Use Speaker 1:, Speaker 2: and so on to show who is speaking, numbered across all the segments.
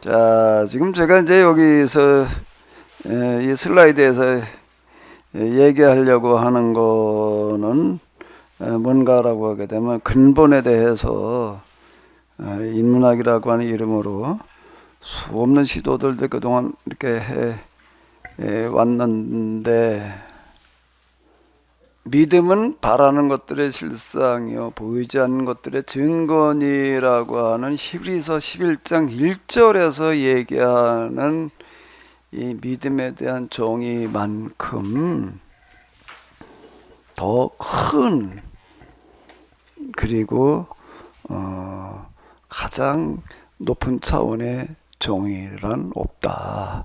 Speaker 1: 자, 지금 제가 이제 여기서 이 슬라이드에서 얘기하려고 하는 거는 뭔가라고 하게 되면 근본에 대해서 인문학이라고 하는 이름으로 수없는 시도들도 그동안 이렇게 해 왔는데, 믿음은 바라는 것들의 실상이요 보이지 않는 것들의 증거니라고 하는 히브리서 11장 1절에서 얘기하는 이 믿음에 대한 정의만큼 더 큰, 그리고 가장 높은 차원의 정의란 없다.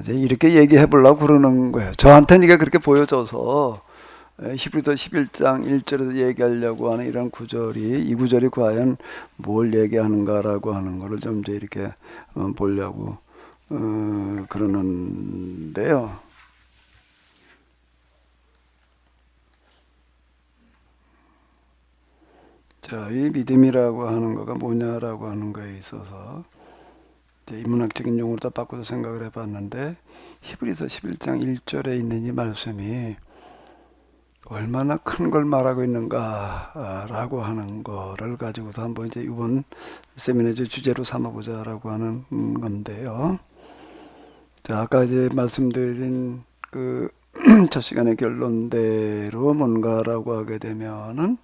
Speaker 1: 이제 이렇게 얘기해 보려고 그러는 거예요. 저한테는 이게 그렇게 보여져서 히브리서 11장 1절에서 얘기하려고 하는 이런 구절이, 이 구절이 과연 뭘 얘기하는가라고 하는 거를 좀 이제 이렇게 보려고 그러는데요. 자, 이 믿음이라고 하는 거가 뭐냐라고 하는 거에 있어서 이제 인문학적인 용어로 다 바꿔서 생각을 해봤는데, 히브리서 11장 1절에 있는 이 말씀이 얼마나 큰 걸 말하고 있는가라고 하는 거를 가지고서 한번 이제 이번 세미나의 주제로 삼아보자라고 하는 건데요. 자, 아까 이제 말씀드린 그 첫 시간의 결론대로 뭔가라고 하게 되면은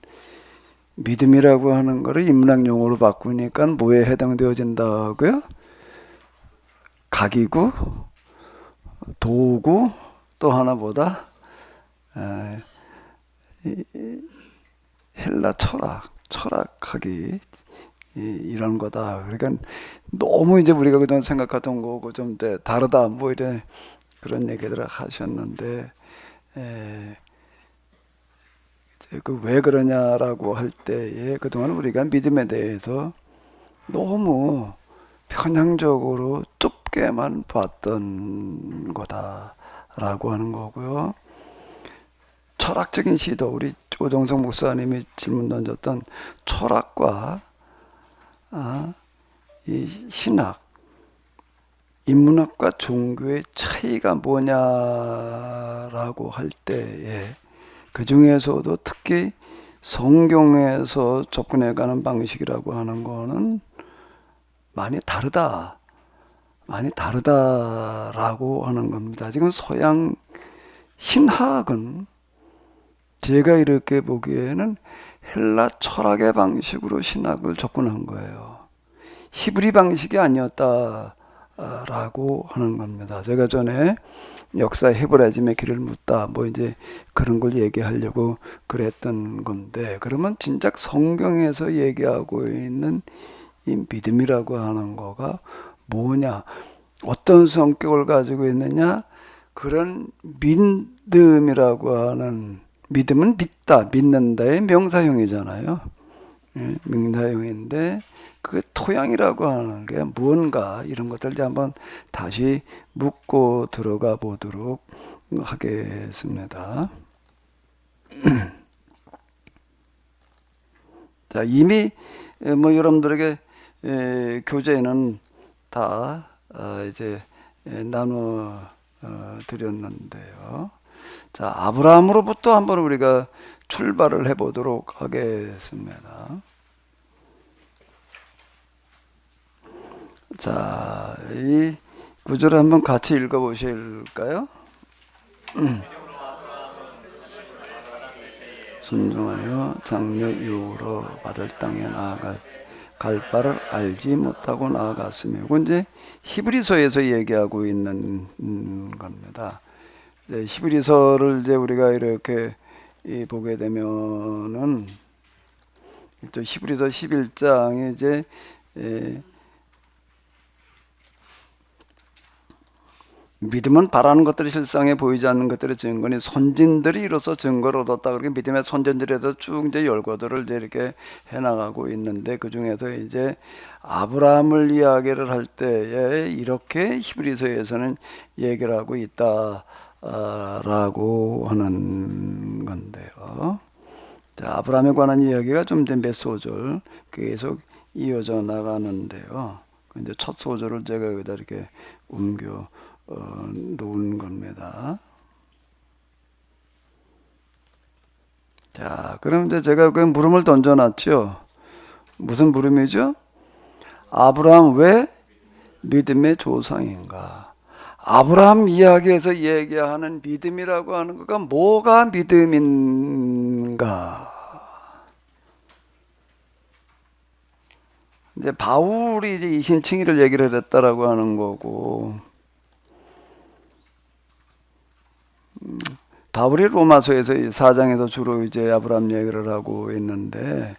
Speaker 1: 믿음이라고 하는 거를 인문학 용어로 바꾸니까 뭐에 해당되어진다고요? 각이고, 도구, 또 하나보다 헬라 철학하기 이런 거다. 그러니까 너무 이제 우리가 그동안 생각하던 거고 좀 다르다, 뭐 이런 그런 얘기들을 하셨는데, 그 왜 그러냐라고 할 때에 그동안 우리가 믿음에 대해서 너무 편향적으로 좁게만 봤던 거다라고 하는 거고요. 철학적인 시도, 우리 오정성 목사님이 질문 던졌던 철학과 이 신학, 인문학과 종교의 차이가 뭐냐라고 할 때에 그 중에서도 특히 성경에서 접근해가는 방식이라고 하는 거는 많이 다르다라고 하는 겁니다. 지금 서양 신학은 제가 이렇게 보기에는 헬라 철학의 방식으로 신학을 접근한 거예요. 히브리 방식이 아니었다라고 하는 겁니다. 제가 전에 역사 헤브라즘의 길을 묻다, 뭐 이제 그런 걸 얘기하려고 그랬던 건데, 그러면 진작 성경에서 얘기하고 있는 이 믿음이라고 하는 거가 뭐냐, 어떤 성격을 가지고 있느냐, 그런 믿음이라고 하는, 믿음은 믿다, 믿는다의 명사형이잖아요. 명사형인데 그 토양이라고 하는 게 무언가, 이런 것들 이제 한번 다시 묻고 들어가 보도록 하겠습니다. 자, 이미 뭐 여러분들에게 교재는 다 이제 나눠 드렸는데요. 자, 아브라함으로부터 한번 우리가 출발을 해 보도록 하겠습니다. 자, 이 구절을 한번 같이 읽어 보실까요? 순종하여 장래 이후로 받을 땅에 갈 바를 알지 못하고 나아갔으며, 이건 이제 히브리서에서 얘기하고 있는 겁니다. 이제 히브리서를 이제 우리가 이렇게 보게 되면은 히브리서 11장에 이제 믿음은 바라는 것들이 실상에 보이지 않는 것들의 증거니 선진들이 이로써 증거를 얻었다. 그렇게 믿음의 선진들에서 쭉 이제 열거들을 이제 이렇게 해나가고 있는데, 그 중에서 이제 아브라함을 이야기를 할 때에 이렇게 히브리서에서는 얘기를 하고 있다라고 하는 건데요. 자, 아브라함에 관한 이야기가 좀 이제 몇 소절 계속 이어져 나가는데요. 이제 첫 소절을 제가 여기다 이렇게 옮겨 놓은 겁니다. 자, 그럼 이제 제가 그 물음을 던져놨죠. 무슨 물음이죠? 아브라함 왜 믿음의 조상인가? 아브라함 이야기에서 얘기하는 믿음이라고 하는 거가 뭐가 믿음인가? 이제 바울이 이제 이신칭의를 얘기를 했다라고 하는 거고, 바울이 로마서에서 4장에서 주로 이제 아브라함 얘기를 하고 있는데,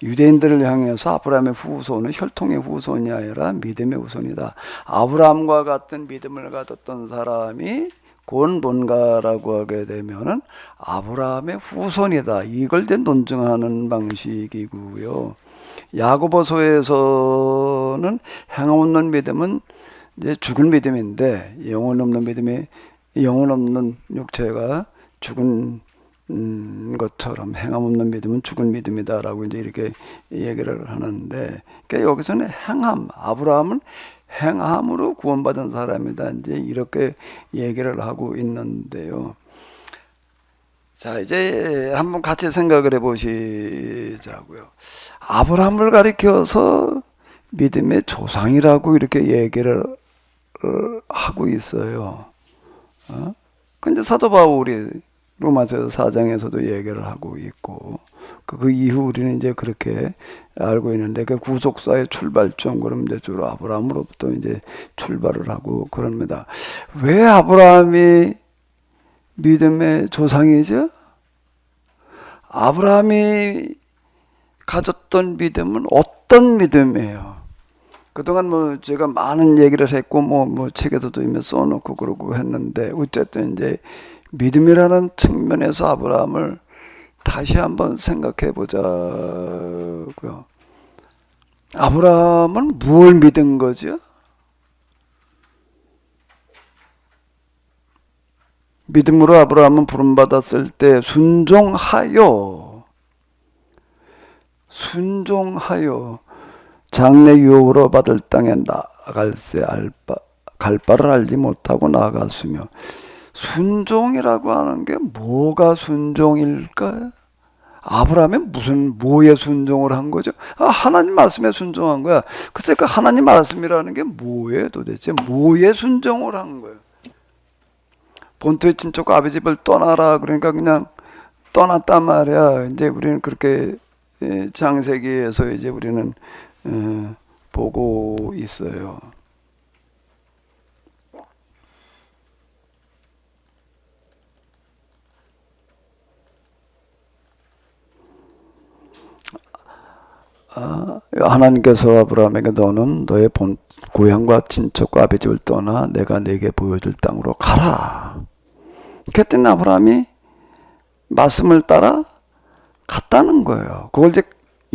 Speaker 1: 유대인들을 향해서 아브라함의 후손은 혈통의 후손이 아니라 믿음의 후손이다. 아브라함과 같은 믿음을 가졌던 사람이 곧 뭔가라고 하게 되면은 아브라함의 후손이다. 이걸 이제 논증하는 방식이고요. 야고보서에서는 행함 없는 믿음은 이제 죽은 믿음인데, 영혼 없는 믿음이, 영혼 없는 육체가 죽은 것처럼 행함 없는 믿음은 죽은 믿음이다라고 이제 이렇게 얘기를 하는데, 그러니까 여기서는 행함, 아브라함은 행함으로 구원받은 사람이다, 이제 이렇게 얘기를 하고 있는데요. 자, 이제 한번 같이 생각을 해보시자고요. 아브라함을 가리켜서 믿음의 조상이라고 이렇게 얘기를 하고 있어요. 근데 사도 바울이 로마서 4장에서도 얘기를 하고 있고, 그 이후 우리는 이제 그렇게 알고 있는데, 그 구속사의 출발점, 그럼 이제 주로 아브라함으로부터 이제 출발을 하고 그럽니다. 왜 아브라함이 믿음의 조상이죠? 아브라함이 가졌던 믿음은 어떤 믿음이에요? 그동안 뭐 제가 많은 얘기를 했고 뭐 책에서도 이미 써놓고 그러고 했는데, 어쨌든 이제 믿음이라는 측면에서 아브라함을 다시 한번 생각해 보자고요. 아브라함은 무엇을 믿은 거죠? 믿음으로 아브라함은 부름받았을 때 순종하여 장래 유업으로 받을 땅에 나갈새 갈 바를 알지 못하고 나아갔으며, 순종이라고 하는 게 뭐가 순종일까요? 아브라함이 뭐에 순종을 한 거죠? 하나님 말씀에 순종한 거야. 글쎄, 그 하나님 말씀이라는 게 뭐예요 도대체? 뭐에 순종을 한 거예요? 본토의 친척과 아비 집을 떠나라, 그러니까 그냥 떠났단 말이야. 이제 우리는 그렇게 창세기에서 이제 우리는 보고 있어요. 하나님께서 아브라함에게 너는 너의 고향과 친척과 아비 집을 떠나 내가 네게 보여줄 땅으로 가라. 그랬더니 아브라함이 말씀을 따라 갔다는 거예요. 그걸 이제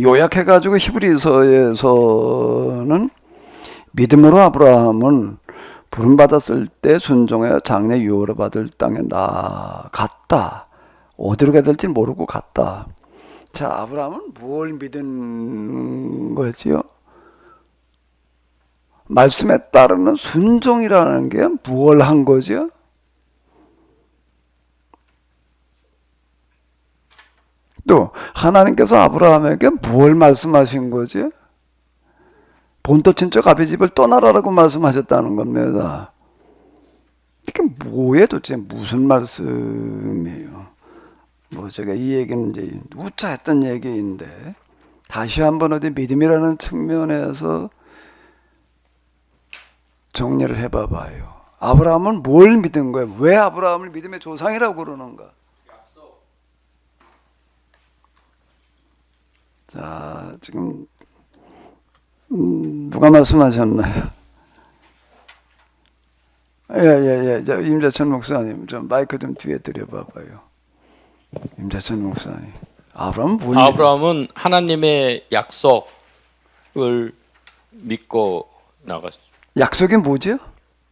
Speaker 1: 요약해가지고 히브리서에서는 믿음으로 아브라함은 부름받았을 때 순종하여 장래 유업을 받을 땅에 나갔다. 어디로 가야 될지 모르고 갔다. 자, 아브라함은 무엇을 믿은 거지요? 말씀에 따르는 순종이라는 게 무엇을 한 거죠? 또 하나님께서 아브라함에게 무엇을 말씀하신 거지? 본토 친척 아비 집을 떠나라라고 말씀하셨다는 겁니다. 이게 뭐예요 도대체? 무슨 말씀이에요? 뭐 제가 이 얘기는 이제 누차 했던 얘기인데, 다시 한번 어디 믿음이라는 측면에서 정리를 해봐봐요. 아브라함은 뭘 믿은 거예요? 왜 아브라함을 믿음의 조상이라고 그러는가? 자, 지금 누가 말씀하셨나요? 예. 임재천 목사님, 좀 마이크 좀 뒤에 드려봐봐요. 임재천 목사님,
Speaker 2: 아브라함은 하나님의 약속을 믿고 나갔어.
Speaker 1: 약속이 뭐죠?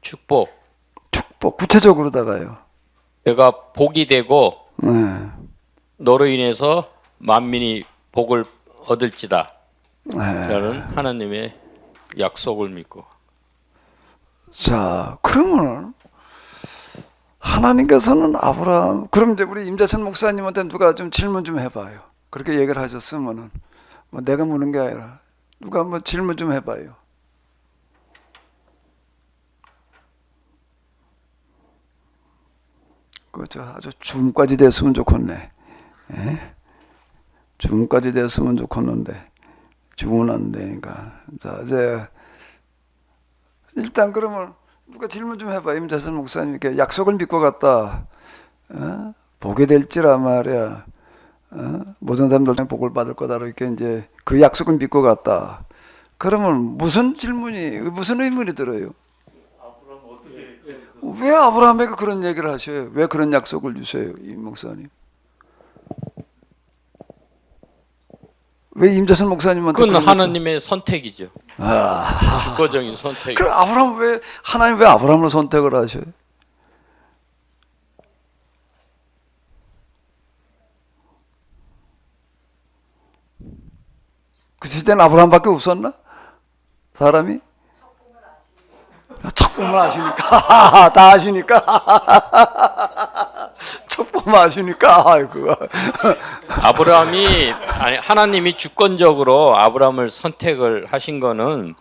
Speaker 2: 축복.
Speaker 1: 구체적으로다가요.
Speaker 2: 내가 복이 되고
Speaker 1: 네.
Speaker 2: 너로 인해서 만민이 복을 얻을지다.
Speaker 1: 네.
Speaker 2: 라는 하나님의 약속을 믿고.
Speaker 1: 자, 그러면은 하나님께서는 아브라함, 그럼 이제 우리 임재천 목사님한테 누가 좀 질문 좀 해봐요. 그렇게 얘기를 하셨으면은 뭐 내가 묻는 게 아니라 누가 한번 질문 좀 해봐요. 그저 아주 줌까지 됐으면 좋겠네. 예? 줌까지 됐으면 좋겠는데 줌은 안 되니까. 자, 이제 일단 그러면 누가 질문 좀 해봐. 임재선 목사님께 약속을 믿고 갔다. 어? 보게 될지라 말이야. 모든 사람들 중에 복을 받을 거다. 이렇게 이제 그 약속을 믿고 갔다. 그러면 무슨 질문이, 무슨 의문이 들어요? 왜 아브라함에게 그런 얘기를 하셔요? 왜 그런 약속을 주세요, 이 목사님? 왜 임재선 목사님한테
Speaker 2: 그건
Speaker 1: 그런
Speaker 2: 하나님의 선택이죠.
Speaker 1: 아,
Speaker 2: 주권적인 선택.
Speaker 1: 그럼 아브라함 왜 하나님 왜 아브라함을 선택을 하셔요? 그 시대는 아브라함밖에 없었나? 사람이? 척 보면 아시니까 다 아시니까 척 보면 아시니까 아이고.
Speaker 2: 아브라함이 아니 하나님이 주권적으로 아브라함을 선택을 하신 거는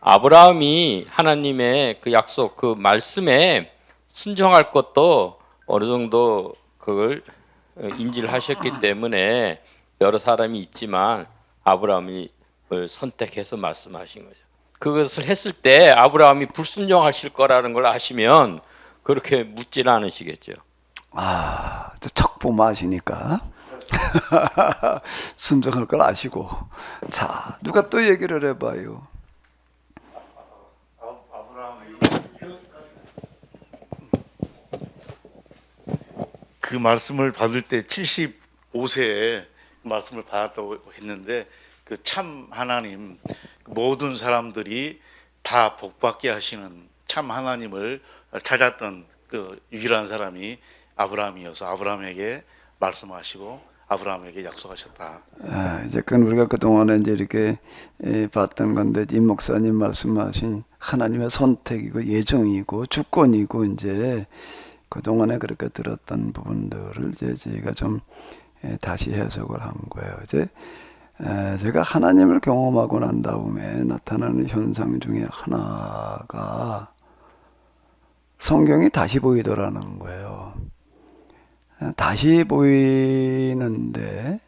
Speaker 2: 아브라함이 하나님의 그 약속 그 말씀에 순종할 것도 어느 정도 그걸 인지를 하셨기 때문에 여러 사람이 있지만 아브라함이 선택해서 말씀하신 거죠. 그것을 했을 때 아브라함이 불순종하실 거라는 걸 아시면 그렇게 묻질 않으시겠죠.
Speaker 1: 아, 척 보면 아시니까 순종할 걸 아시고. 자, 누가 또 얘기를 해봐요.
Speaker 3: 그 말씀을 받을 때 75세에 말씀을 받았다고 했는데 그 참 하나님 모든 사람들이 다 복받게 하시는 참 하나님을 찾았던 그 유일한 사람이 아브라함이어서 아브라함에게 말씀하시고 아브라함에게 약속하셨다.
Speaker 1: 아, 이제 그건 우리가 그동안에 이제 이렇게 봤던 건데 임 목사님 말씀하신 하나님의 선택이고 예정이고 주권이고 이제 그동안에 그렇게 들었던 부분들을 이제 저희가 좀 다시 해석을 한 거예요. 이제 제가 하나님을 경험하고 난 다음에 나타나는 현상 중에 하나가 성경이 다시 보이더라는 거예요. 다시 보이는데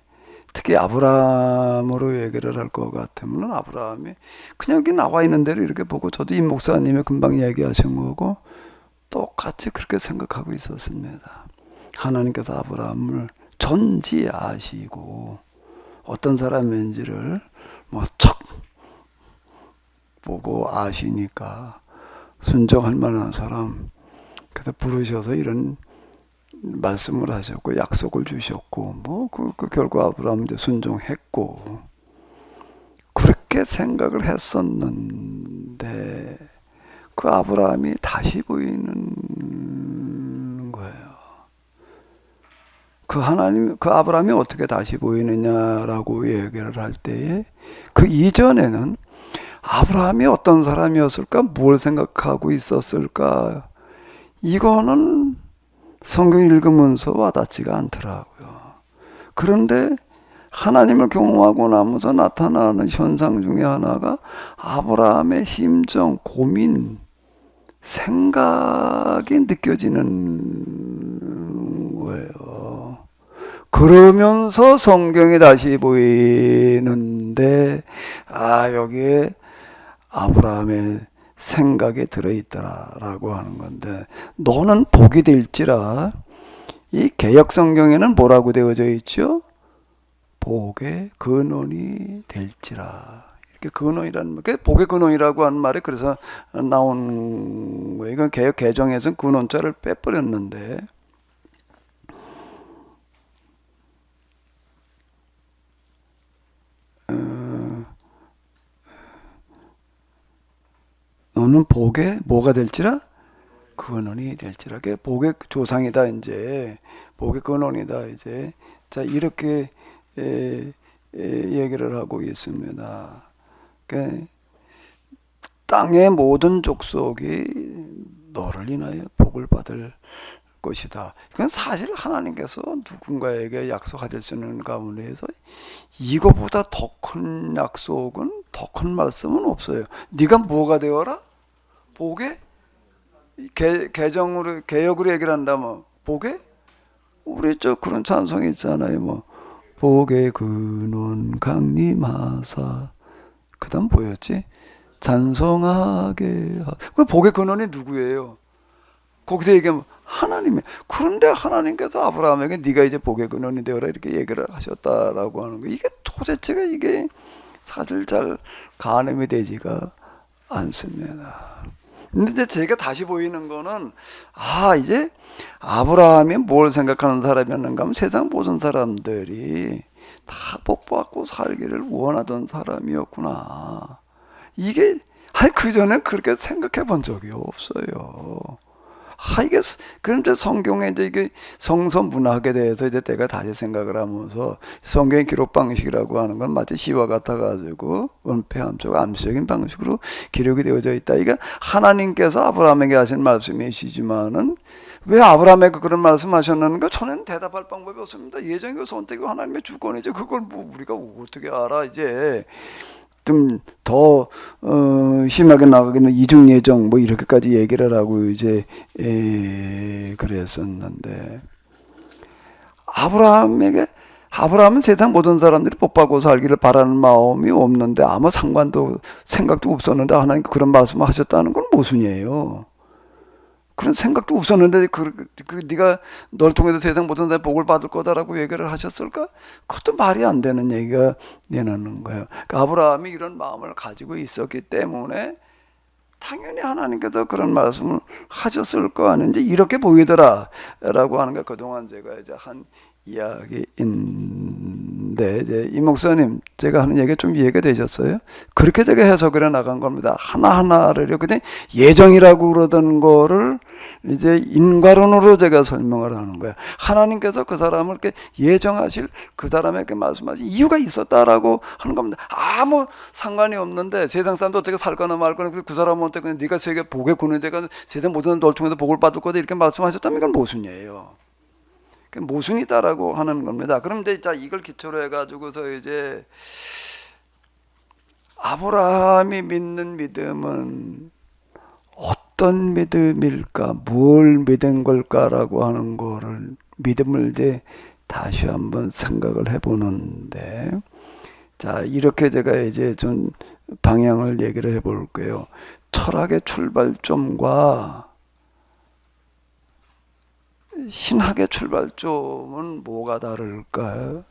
Speaker 1: 특히 아브라함으로 얘기를 할 것 같으면 아브라함이 그냥 여기 나와 있는 대로 이렇게 보고 저도 임 목사님이 금방 얘기하신 거고 똑같이 그렇게 생각하고 있었습니다. 하나님께서 아브라함을 전지 아시고 어떤 사람인지를 뭐 척 보고 아시니까 순종할 만한 사람 그래서 부르셔서 이런 말씀을 하셨고 약속을 주셨고 뭐 그 결과 아브라함 이제 순종했고 그렇게 생각을 했었는데 그 아브라함이 다시 보이는 거예요. 그 하나님, 그 아브라함이 어떻게 다시 보이느냐라고 얘기를 할 때에 그 이전에는 아브라함이 어떤 사람이었을까, 뭘 생각하고 있었을까, 이거는 성경 읽으면서 와닿지가 않더라고요. 그런데 하나님을 경험하고 나면서 나타나는 현상 중에 하나가 아브라함의 심정, 고민, 생각이 느껴지는 거예요. 그러면서 성경이 다시 보이는데 여기에 아브라함의 생각이 들어있더라라고 하는 건데 너는 복이 될지라 이 개역 성경에는 뭐라고 되어져 있죠? 복의 근원이 될지라. 이렇게 근원이라는 복의 근원이라고 하는 말이 그래서 나온 거예요. 이건 개역 개정에서는 근원자를 빼버렸는데 너는 복의 뭐가 될지라? 근원이 될지라. 그게 복의 조상이다 이제. 복의 근원이다 이제. 자 이렇게 얘기를 하고 있습니다. 그러니까 땅의 모든 족속이 너를 인하여 복을 받을 것이다. 이건 사실 하나님께서 누군가에게 약속하셨는 가운데에서 이거보다 더 큰 약속은, 더 큰 말씀은 없어요. 네가 뭐가 되어라? 복의 개정으로, 개역으로 얘기를 한다면 복의, 우리 저 그런 찬송이 있잖아요. 뭐 복의 근원 강림하사, 그다음 뭐였지? 찬송하게. 그 복의 근원이 누구예요? 거기서 얘기하면 하나님이. 그런데 하나님께서 아브라함에게 네가 이제 복의 근원이 되어라 이렇게 얘기를 하셨다라고 하는 거, 이게 도대체가 이게 사실 잘 가늠이 되지가 않습니다. 근데 이제 제가 다시 보이는 거는, 이제 아브라함이 뭘 생각하는 사람이었는가 하면 세상 모든 사람들이 다 복받고 살기를 원하던 사람이었구나. 이게 그전에 그렇게 생각해 본 적이 없어요. 이게 그럼 이제 성경에 이제 이게 성서 문학에 대해서 이제 내가 다시 생각을 하면서, 성경의 기록 방식이라고 하는 건 마치 시와 같아 가지고 은폐함적 암시적인 방식으로 기록이 되어져 있다. 이게 하나님께서 아브라함에게 하신 말씀이시지만은 왜 아브라함에게 그런 말씀하셨는가? 저는 대답할 방법이 없습니다. 예정이고 선택이고 하나님의 주권이죠. 그걸 뭐 우리가 어떻게 알아? 이제 좀 더 심하게 나가기는 이중 예정 뭐 이렇게까지 얘기를 하고 이제 그랬었는데, 아브라함은 세상 모든 사람들이 복받고 살기를 바라는 마음이 없는데 아무 상관도 생각도 없었는데 하나님 그런 말씀을 하셨다는 건 모순이에요. 그런 생각도 없었는데 네가 널 통해서 세상 모든 사람이 복을 받을 거다라고 얘기를 하셨을까? 그것도 말이 안 되는 얘기가 되는 거예요. 그러니까 아브라함이 이런 마음을 가지고 있었기 때문에 당연히 하나님께서 그런 말씀을 하셨을 거 아닌지 이렇게 보이더라라고 하는 게 그동안 제가 이제 한 이야기인데, 이제 이 목사님 제가 하는 얘기가 좀 이해가 되셨어요? 그렇게 제가 해석을 해 나간 겁니다. 하나하나를 그냥 예정이라고 그러던 거를 이제 인과론으로 제가 설명을 하는 거예요. 하나님께서 그 사람을 이렇게 예정하실, 그 사람에게 말씀하신 이유가 있었다라고 하는 겁니다. 아무 상관이 없는데 세상 사람도 어떻게 살거나 말거나 그 사람한테 그냥 네가 세계 복의 군이 돼가 세상 모든 널 통해서 복을 받을 거다 이렇게 말씀하셨다면 이건 모순이에요. 모순이다라고 하는 겁니다. 그런데 자, 이걸 기초로 해가지고서 이제 아브라함이 믿는 믿음은 어떤 믿음일까, 뭘 믿은 걸까라고 하는 거를, 믿음을 이제 다시 한번 생각을 해보는데, 자, 이렇게 제가 이제 좀 방향을 얘기를 해볼게요. 철학의 출발점과 신학의 출발점은 뭐가 다를까요?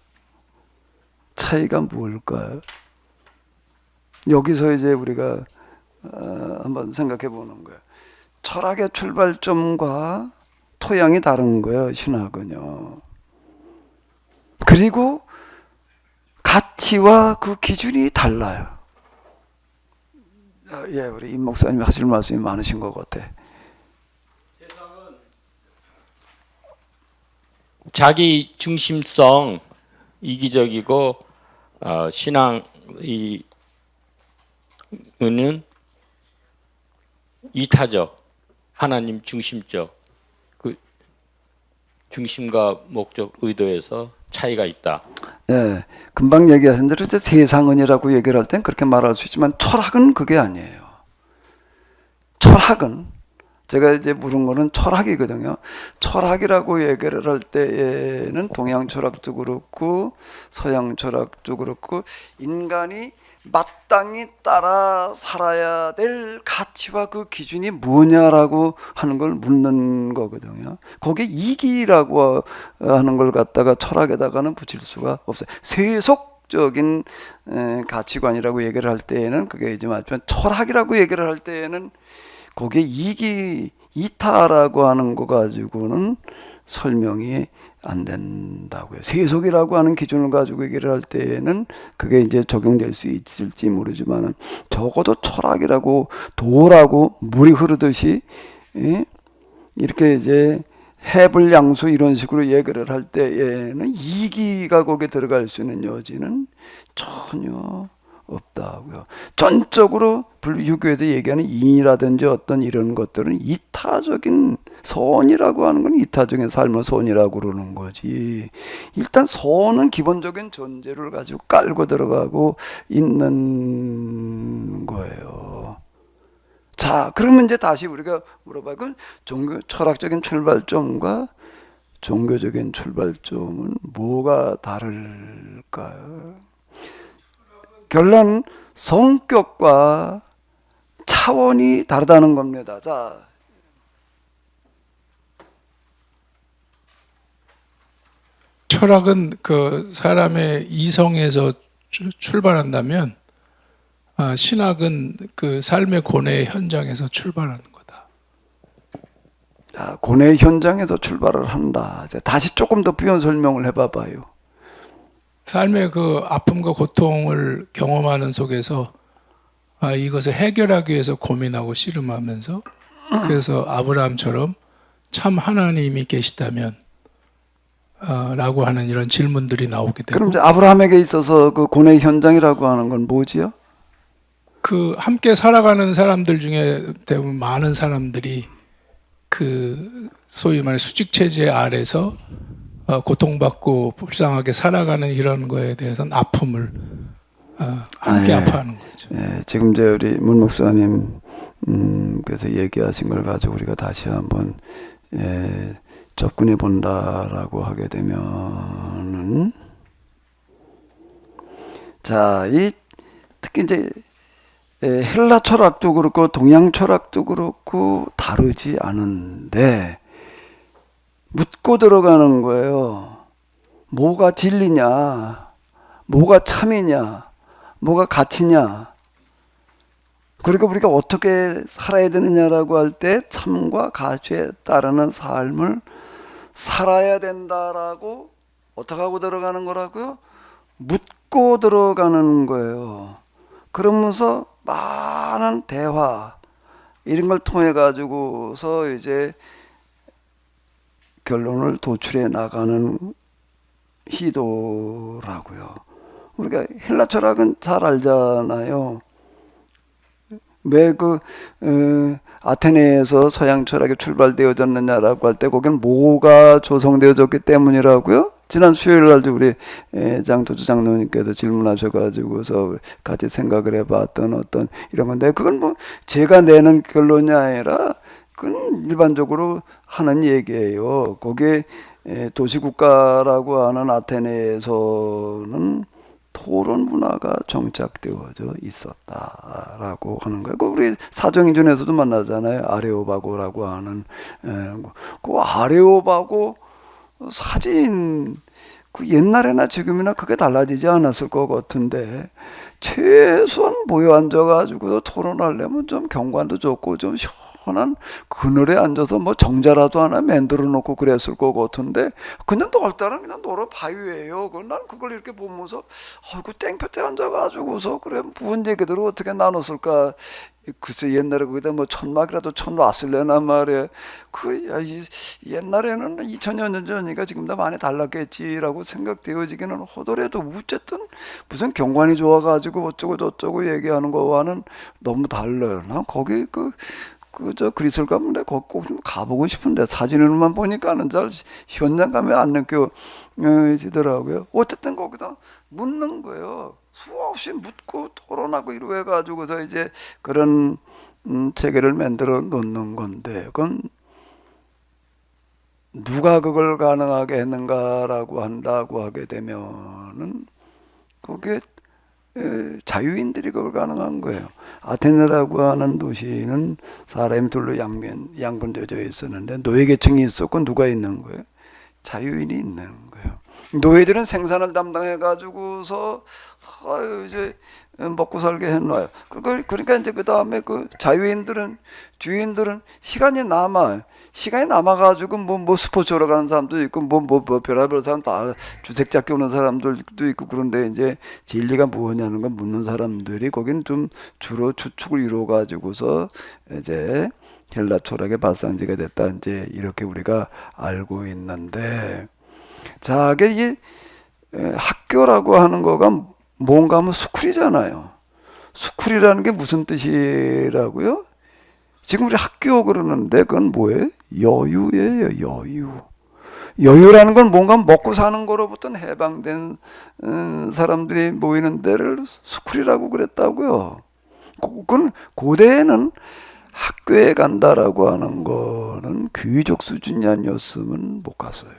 Speaker 1: 차이가 뭘까요? 여기서 이제 우리가 한번 생각해 보는 거예요. 철학의 출발점과 토양이 다른 거예요, 신학은요. 그리고 가치와 그 기준이 달라요. 예, 우리 임 목사님이 하실 말씀이 많으신 것 같아.
Speaker 2: 자기 중심성, 이기적이고 신앙은 이타적, 하나님 중심적, 그 중심과 목적, 의도에서 차이가 있다.
Speaker 1: 네, 금방 얘기하신 대로 이제 세상은이라고 얘기를 할 땐 그렇게 말할 수 있지만 철학은 그게 아니에요. 철학은 제가 이제 물은 거는 철학이거든요. 철학이라고 얘기를 할 때에는 동양 철학도 그렇고 서양 철학도 그렇고 인간이 마땅히 따라 살아야 될 가치와 그 기준이 뭐냐라고 하는 걸 묻는 거거든요. 거기에 이기라고 하는 걸 갖다가 철학에다가는 붙일 수가 없어요. 세속적인 가치관이라고 얘기를 할 때에는 그게 이제 맞지만 철학이라고 얘기를 할 때에는 거기에 이타라고 하는 거 가지고는 설명이 안 된다고요. 세속이라고 하는 기준을 가지고 얘기를 할 때에는 그게 이제 적용될 수 있을지 모르지만 적어도 철학이라고 도라고 물이 흐르듯이 이렇게 이제 해불양수 이런 식으로 얘기를 할 때에는 이기가 거기에 들어갈 수 있는 여지는 전혀 없다고요. 전적으로 불교에서 얘기하는 인이라든지 어떤 이런 것들은 이타적인 선이라고 하는 건 이타적인 삶을 선이라고 그러는 거지. 일단 선은 기본적인 존재를 가지고 깔고 들어가고 있는 거예요. 자, 그러면 이제 다시 우리가 물어봐요. 그 종교 철학적인 출발점과 종교적인 출발점은 뭐가 다를까요? 결론은 성격과 차원이 다르다는 겁니다. 자,
Speaker 4: 철학은 그 사람의 이성에서 출발한다면 신학은 그 삶의 고뇌의 현장에서 출발하는 거다.
Speaker 1: 자, 고뇌 현장에서 출발을 한다. 자, 다시 조금 더 부연 설명을 해봐봐요.
Speaker 4: 삶의 그 아픔과 고통을 경험하는 속에서 이것을 해결하기 위해서 고민하고 씨름하면서 그래서 아브라함처럼 참 하나님이 계시다면 라고 하는 이런 질문들이 나오게 되고
Speaker 1: 그럼 이제 아브라함에게 있어서 그 고뇌 현장이라고 하는 건 뭐지요?
Speaker 4: 그 함께 살아가는 사람들 중에 대부분 많은 사람들이 그 소위 말해 수직 체제 아래서 고통받고 불쌍하게 살아가는 이런 거에 대해서는 아픔을 함께 아파하는 거죠.
Speaker 1: 예, 지금 이제 우리 문 목사님 그래서 얘기하신 걸 가지고 우리가 다시 한번 접근해 본다라고 하게 되면은 자, 이 특히 이제 헬라 철학도 그렇고 동양 철학도 그렇고 다르지 않은데 묻고 들어가는 거예요. 뭐가 진리냐, 뭐가 참이냐, 뭐가 가치냐. 그리고 우리가 어떻게 살아야 되느냐라고 할 때 참과 가치에 따르는 삶을 살아야 된다라고 어떻게 하고 들어가는 거라고요? 묻고 들어가는 거예요. 그러면서 많은 대화 이런 걸 통해 가지고서 이제 결론을 도출해 나가는 시도라고요. 우리가 헬라 철학은 잘 알잖아요. 왜 아테네에서 서양 철학이 출발되어졌느냐라고 할 때 거기는 뭐가 조성되어졌기 때문이라고요? 지난 수요일 날도 우리 장도주 장로님께서 질문하셔가지고서 같이 생각을 해봤던 어떤 이런 건데 그건 뭐 제가 내는 결론이 아니라 그건 일반적으로 하는 얘기예요. 거기에 도시국가라고 하는 아테네에서는 토론 문화가 정착되어져 있었다라고 하는 거예요. 우리 사정인준에서도 만나잖아요. 아레오바고라고 하는 그 아레오바고 사진 그 옛날에나 지금이나 크게 달라지지 않았을 것 같은데 최소한 모여 앉아가지고 토론하려면 좀 경관도 좋고 좀 시원한 그늘에 앉아서 뭐 정자라도 하나 만들어 놓고 그랬을 것 같은데 그냥 넓다란 그냥 노루 바위예요. 난 그걸 이렇게 보면서 그 땡볕에 앉아가지고서 그래 무슨 얘기들을 어떻게 나눴을까. 글쎄 옛날에 거기다 뭐 천막이라도 쳐놨을래나 말이야. 옛날에는 2000여 년 전이니까 지금 다 많이 달랐겠지라고 생각되어지기는 하더라도 어쨌든 무슨 경관이 좋아가지고 어쩌고 저쩌고 얘기하는 거와는 너무 달라요. 난 거기 저 그리스를 가면 내가 거기 꼭 좀 가보고 싶은데 사진으로만 보니까는 잘 현장감이 안 느껴지더라고요. 어쨌든 거기다 묻는 거예요. 수없이 묻고 토론하고 이러고 해가지고서 이제 그런 체계를 만들어 놓는 건데 그건 누가 그걸 가능하게 했는가라고 한다고 하게 되면은 그게 자유인들이 그걸 가능한 거예요. 아테네라고 하는 도시는 사람이 둘로 양분되어져 있었는데 노예계층이 있었고 누가 있는 거예요? 자유인이 있는 거예요. 노예들은 생산을 담당해 가지고서 이제 먹고 살게 해놔요. 그러니까 이제 그 다음에 그 주인들은 시간이 남아가지고 뭐 스포츠하러 가는 사람도 있고 뭐 별의별 사람 다 주색 잡기 오는 사람들도 있고 그런데 이제 진리가 뭐냐는 걸 묻는 사람들이 거긴 좀 주로 추측을 이루어 가지고서 이제 헬라 철학의 발상지가 됐다 이제 이렇게 우리가 알고 있는데 자 이게 학교라고 하는 거가 뭔가 하면 스쿨이잖아요. 스쿨이라는 게 무슨 뜻이라고요? 지금 우리 학교 그러는데 그건 뭐예요? 여유예요, 여유. 여유라는 건 뭔가 먹고 사는 거로부터 해방된 사람들이 모이는 데를 스쿨이라고 그랬다고요. 그건 고대에는 학교에 간다라고 하는 거는 귀족 수준이 아니었으면 못 갔어요.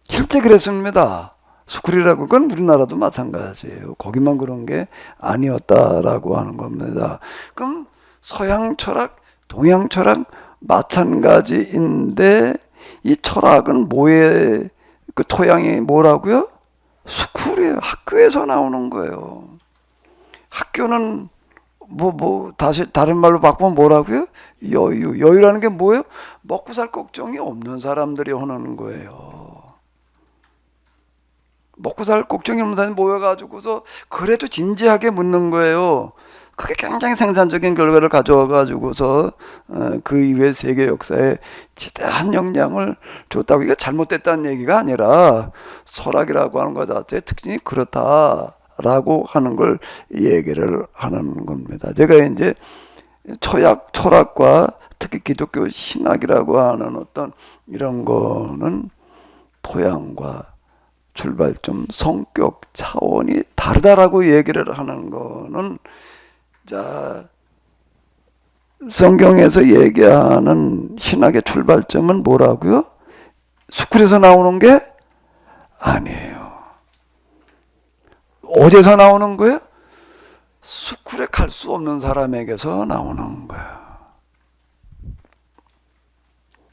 Speaker 1: 실제 그랬습니다. 스쿨이라고 그건 우리나라도 마찬가지예요. 거기만 그런 게 아니었다라고 하는 겁니다. 그럼 서양 철학, 동양 철학 마찬가지인데 이 철학은 뭐의 그 토양이 뭐라고요? 스쿨이에요. 학교에서 나오는 거예요. 학교는 다시 다른 말로 바꾸면 뭐라고요? 여유. 여유라는 게 뭐예요? 먹고 살 걱정이 없는 사람들이 하는 거예요. 먹고 살 걱정이 없는 사람이 모여가지고서 그래도 진지하게 묻는 거예요. 그게 굉장히 생산적인 결과를 가져와가지고서 그 이후의 세계 역사에 지대한 영향을 줬다고. 이게 잘못됐다는 얘기가 아니라 철학이라고 하는 것 자체의 특징이 그렇다라고 하는 걸 얘기를 하는 겁니다. 제가 이제 철학과 특히 기독교 신학이라고 하는 어떤 이런 거는 토양과 출발점, 성격, 차원이 다르다라고 얘기를 하는 거는, 자, 성경에서 얘기하는 신학의 출발점은 뭐라고요? 스쿨에서 나오는 게 아니에요. 어디서 나오는 거예요? 스쿨에 갈 수 없는 사람에게서 나오는 거야.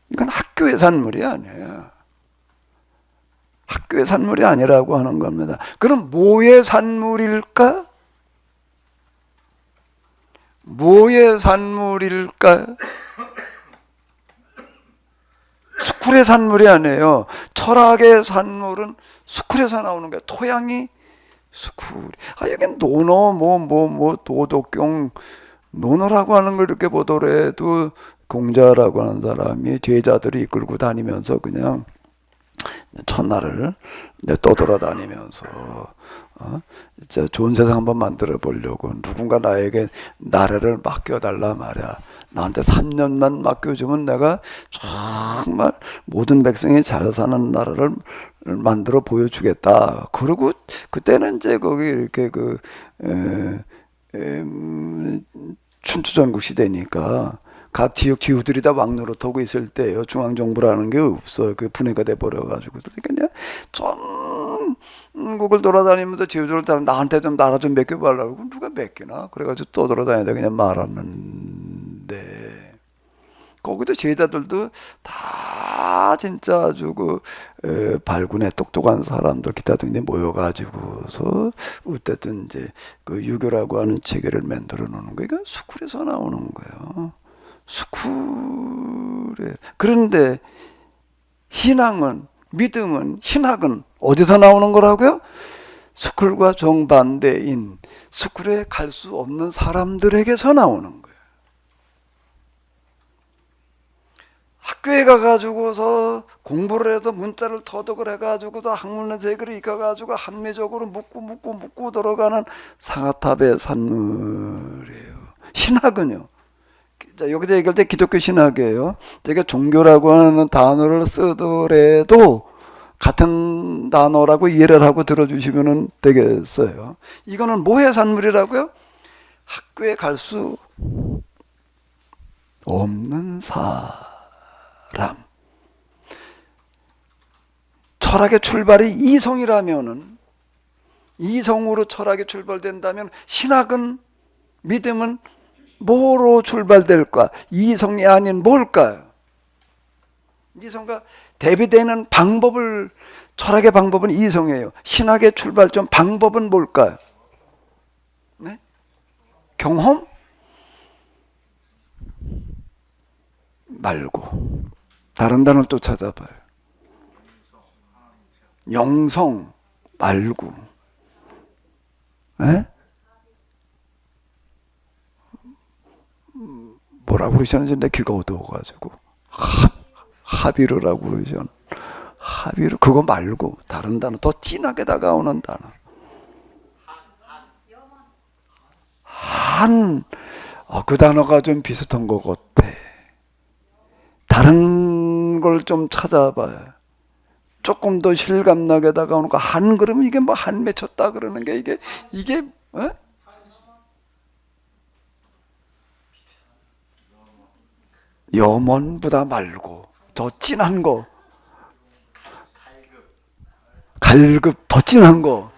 Speaker 1: 이건 학교의 산물이 아니에요. 학교의 산물이 아니라고 하는 겁니다. 그럼 뭐의 산물일까? 뭐의 산물일까? 스쿨의 산물이 아니에요. 철학의 산물은 스쿨에서 나오는 거예요. 토양이 스쿨. 여긴 논어, 도덕경, 논어라고 하는 걸 이렇게 보더라도 공자라고 하는 사람이 제자들이 이끌고 다니면서 그냥 천하를 떠돌아다니면서 진짜 좋은 세상 한번 만들어 보려고 누군가 나에게 나라를 맡겨달라 말이야. 나한테 3년만 맡겨주면 내가 정말 모든 백성이 잘 사는 나라를 만들어 보여주겠다. 그리고 그때는 이제 거기 이렇게 춘추전국 시대니까 각 지역 지구들이 다 왕노릇하고 있을 때예요. 중앙정부라는 게 없어. 그 분해가 돼버려가지고. 그러니까 전국을 돌아다니면서 지구들을 나한테 좀 나라 좀 맡겨달라고. 누가 맡기나? 그래가지고 떠돌아다니다 그냥 말았는데, 거기도 제자들도 다 진짜 아주 발군에 똑똑한 사람들 기타 등에 모여가지고서 어쨌든 이제 그 유교라고 하는 체계를 만들어 놓는 거예요. 그러니까 스쿨에서 나오는 거예요. 스쿨에. 그런데 신앙은, 믿음은, 신학은 어디서 나오는 거라고요? 스쿨과 정반대인 스쿨에 갈 수 없는 사람들에게서 나오는 거예요. 학교에 가가지고서 공부를 해서 문자를 터득을 해가지고서 학문의 세계를 익혀가지고 합리적으로 묻고 들어가는 상아탑의 산물이에요. 신학은요, 자, 여기서 얘기할 때 기독교 신학이에요. 제가 종교라고 하는 단어를 쓰더라도 같은 단어라고 이해를 하고 들어주시면 되겠어요. 이거는 뭐의 산물이라고요? 학교에 갈 수 없는 사람. 철학의 출발이 이성이라면은, 이성으로 철학이 출발된다면 신학은, 믿음은 뭐로 출발될까? 이성이 아닌 뭘까요? 이성과 대비되는 방법을, 철학의 방법은 이성이에요. 신학의 출발점 방법은 뭘까요? 네? 경험? 말고 다른 단어를 또 찾아봐요. 영성 말고. 네? 뭐라고 그러셨는지 내 귀가 어두워가지고. 합의르라고 그러죠. 합의르. 그거 말고 다른 단어, 더 진하게 다가오는 단어. 그 단어가 좀 비슷한 것 같아. 다른 걸 좀 찾아봐요. 조금 더 실감나게 다가오는 거. 한 그러면 이게 뭐 한 맺혔다 그러는 게 이게 어? 염원보다 말고 더 진한 거. 갈급 더 진한 거.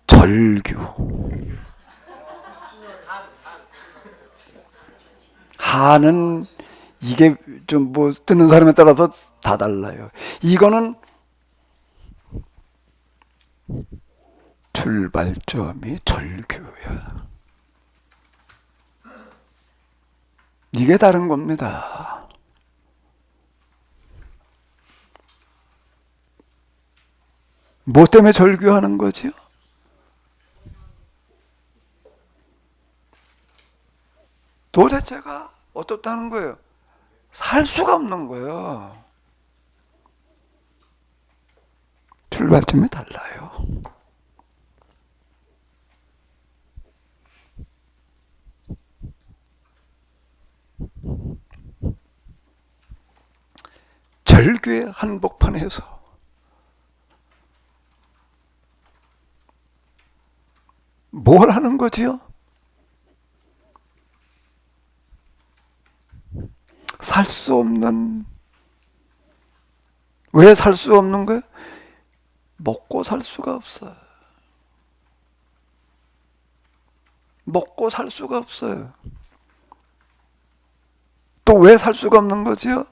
Speaker 1: 절규. 한은 이게 좀 뭐 듣는 사람에 따라서 다 달라요. 이거는 출발점이 절규야. 이게 다른 겁니다. 뭐 때문에 절규하는 거지요? 도대체가 어떻다는 거예요? 살 수가 없는 거예요. 출발점이 달라요. 절규의 한복판에서 뭘 하는 거지요? 살 수 없는, 왜 살 수 없는 거예요? 먹고 살 수가 없어요. 먹고 살 수가 없어요. 또 왜 살 수가 없는 거지요?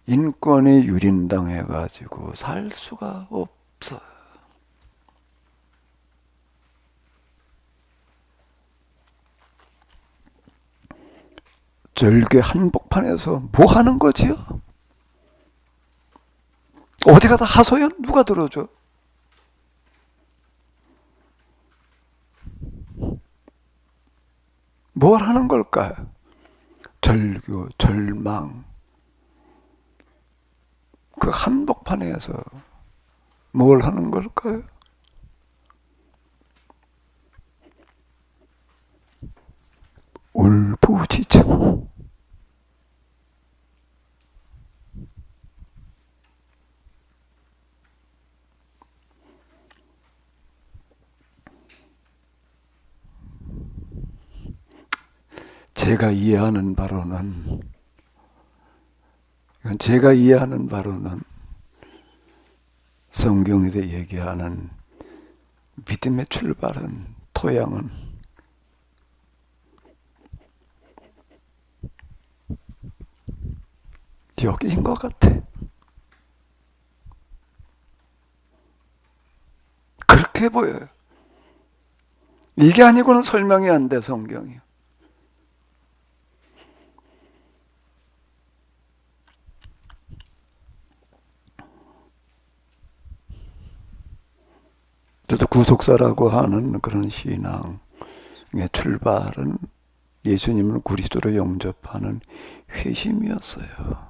Speaker 1: 인권이 유린당해가지고 살 수가 없어요. 절규 한복판에서 뭐 하는 거지요? 어디 가다 하소연? 누가 들어줘? 뭘 하는 걸까요? 절규, 절망. 그 한복판에서 뭘 하는 걸까요? 울부짖음. 제가 이해하는 바로는 성경에서 얘기하는 믿음의 출발은, 토양은 여기인 것 같아. 그렇게 보여요. 이게 아니고는 설명이 안 돼, 성경이. 저도 구속사라고 하는 그런 신앙의 출발은 예수님을 그리스도로 영접하는 회심이었어요.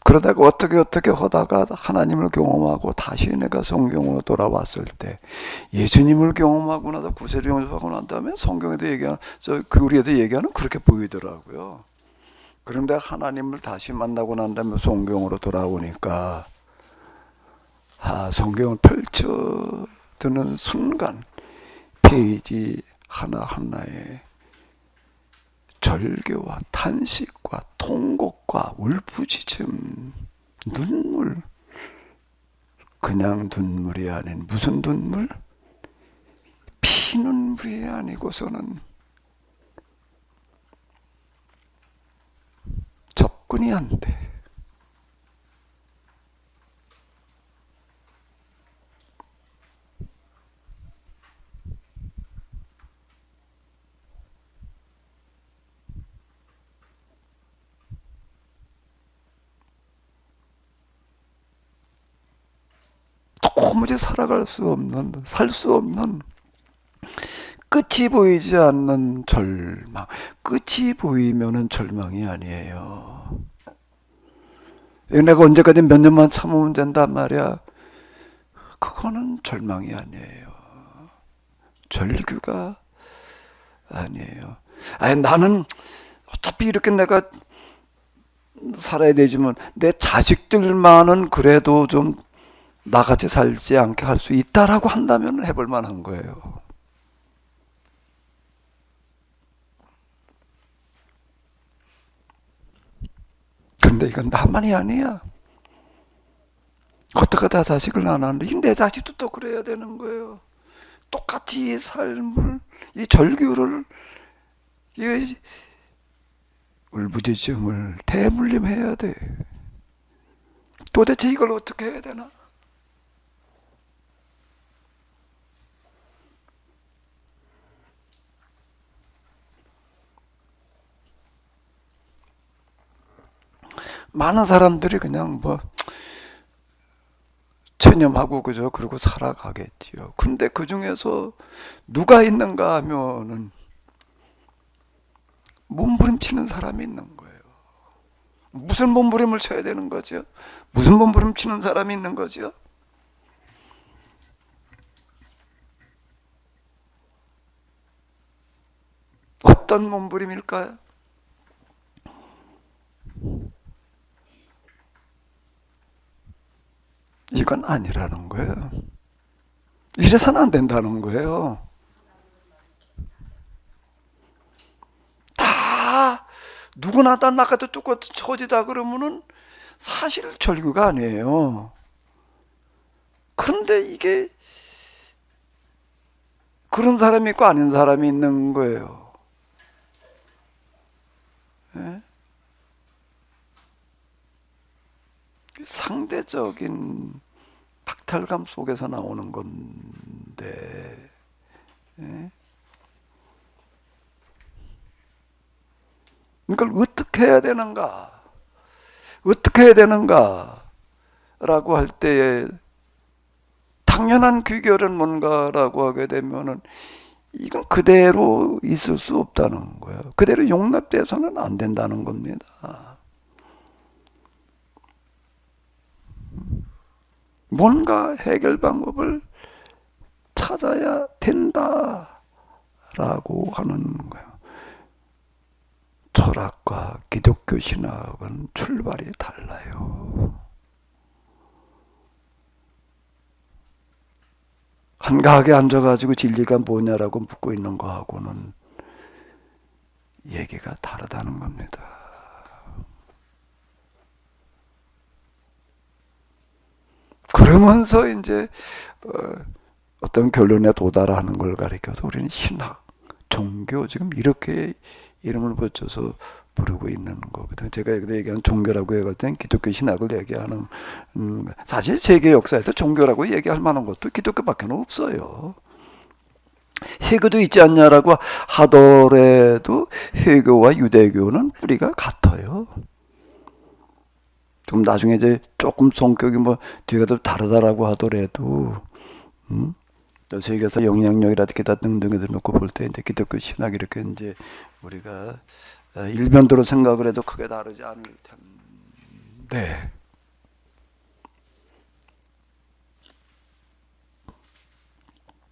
Speaker 1: 그러다가 어떻게 하다가 하나님을 경험하고 다시 내가 성경으로 돌아왔을 때, 예수님을 경험하고 나서 구세를 영접하고 난 다음에 성경에도 얘기하는, 우리에도 얘기하는 그렇게 보이더라고요. 그런데 하나님을 다시 만나고 난 다음에 성경으로 돌아오니까 성경을 펼쳐드는 순간 페이지 하나하나에 절규와 탄식과 통곡과 울부짖음, 눈물, 그냥 눈물이 아닌 무슨 눈물? 피눈물이 아니고서는 접근이 안 돼. 도무지 살아갈 수 없는, 살 수 없는, 끝이 보이지 않는 절망. 끝이 보이면은 절망이 아니에요. 내가 언제까지 몇 년만 참으면 된단 말이야. 그거는 절망이 아니에요. 절규가 아니에요. 아니, 나는 어차피 이렇게 내가 살아야 되지만 내 자식들만은 그래도 좀 나같이 살지 않게 할 수 있다라고 한다면 해볼 만한 거예요. 그런데 이건 나만이 아니야. 어떻게 다 자식을 낳았는데 내 자식도 또 그래야 되는 거예요. 똑같이 이 삶을, 이 절규를, 이 울부짖음을 대물림해야 돼. 도대체 이걸 어떻게 해야 되나? 많은 사람들이 그냥 뭐 체념하고 그저 그러고 살아가겠지요. 근데 그 중에서 누가 있는가 하면은 몸부림치는 사람이 있는 거예요. 무슨 몸부림을 쳐야 되는 거죠? 무슨 몸부림치는 사람이 있는 거죠? 어떤 몸부림일까요? 이건 아니라는 거예요. 이래서는 안 된다는 거예요. 다 누구나 다 나같이 똑같은 처지다 그러면은 사실 절규가 아니에요. 그런데 이게 그런 사람이 있고 아닌 사람이 있는 거예요. 예? 상대적인 박탈감 속에서 나오는 건데, 예? 이걸 어떻게 해야 되는가? 어떻게 해야 되는가? 라고 할 때에 당연한 귀결은 뭔가라고 하게 되면은 이건 그대로 있을 수 없다는 거예요. 그대로 용납돼서는 안 된다는 겁니다. 뭔가 해결 방법을 찾아야 된다라고 하는 거예요. 철학과 기독교 신학은 출발이 달라요. 한가하게 앉아가지고 진리가 뭐냐라고 묻고 있는 거하고는 얘기가 다르다는 겁니다. 그러면서 이제 어떤 결론에 도달하는 걸 가리켜서 우리는 신학, 종교 지금 이렇게 이름을 붙여서 부르고 있는 거거든요. 제가 여기서 얘기하는 종교라고 얘기할 때는 기독교 신학을 얘기하는 사실 세계 역사에서 종교라고 얘기할 만한 것도 기독교밖에 없어요. 해교도 있지 않냐라고 하더라도 해교와 유대교는 뿌리가 같아요. 좀 나중에 이제 조금 성격이 뭐 뒤가 더 다르다라고 하더라도 세계에서 영향력이라든지 등등에서 놓고 볼 때 이제 기독교 신학 이렇게 이제 우리가 일변도로 생각을 해도 크게 다르지 않을 텐데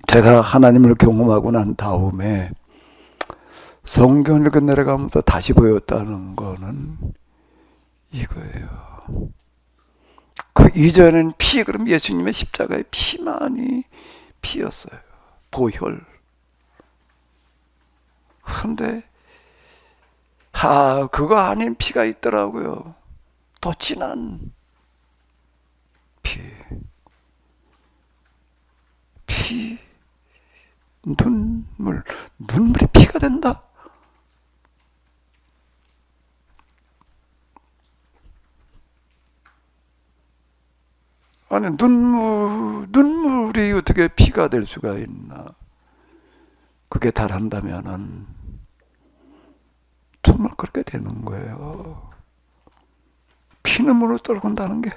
Speaker 1: 제가 하나님을 경험하고 난 다음에 성경을 읽어 내려가면서 다시 보였다는 거는 이거예요. 그 이전엔 피, 그럼 예수님의 십자가의 피만이 피였어요. 보혈. 근데 그거 아닌 피가 있더라고요. 더 진한 피. 눈물이 피가 된다. 아니 눈물이 어떻게 피가 될 수가 있나? 그게 달한다면은 정말 그렇게 되는 거예요. 피눈물을 떨군다는 게.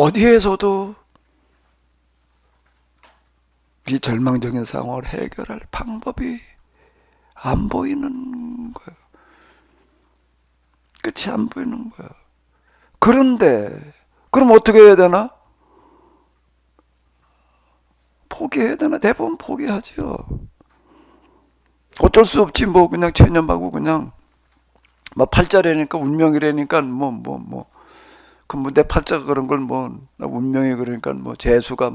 Speaker 1: 어디에서도 이 절망적인 상황을 해결할 방법이 안 보이는 거예요. 끝이 안 보이는 거예요. 그런데 그럼 어떻게 해야 되나? 포기해야 되나? 대부분 포기하지요. 어쩔 수 없지 뭐 그냥 체념하고 그냥 뭐 팔자라니까 운명이라니까 그 내 팔자가 그런 걸 뭐 운명이 그러니까 뭐 재수가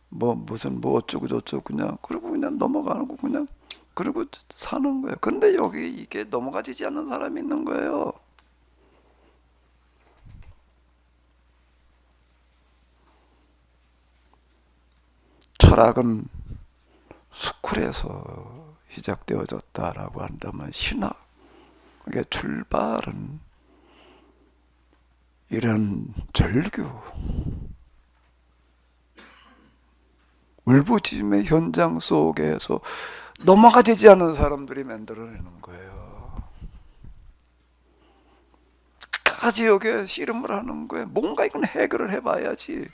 Speaker 1: 무슨 뭐 어쩌고 저쩌고 그냥 그리고 그냥 넘어가는 거 그냥 그리고 사는 거예요. 근데 여기 이게 넘어가지지 않는 사람이 있는 거예요. 철학은 스쿨에서 시작되어졌다라고 한다면 신학의 출발은 이런 절규, 울부짖음의 현장 속에서 넘어가지지 않는 사람들이 만들어내는 거예요. 끝까지 여기에 씨름을 하는 거예요. 뭔가 이건 해결을 해봐야지.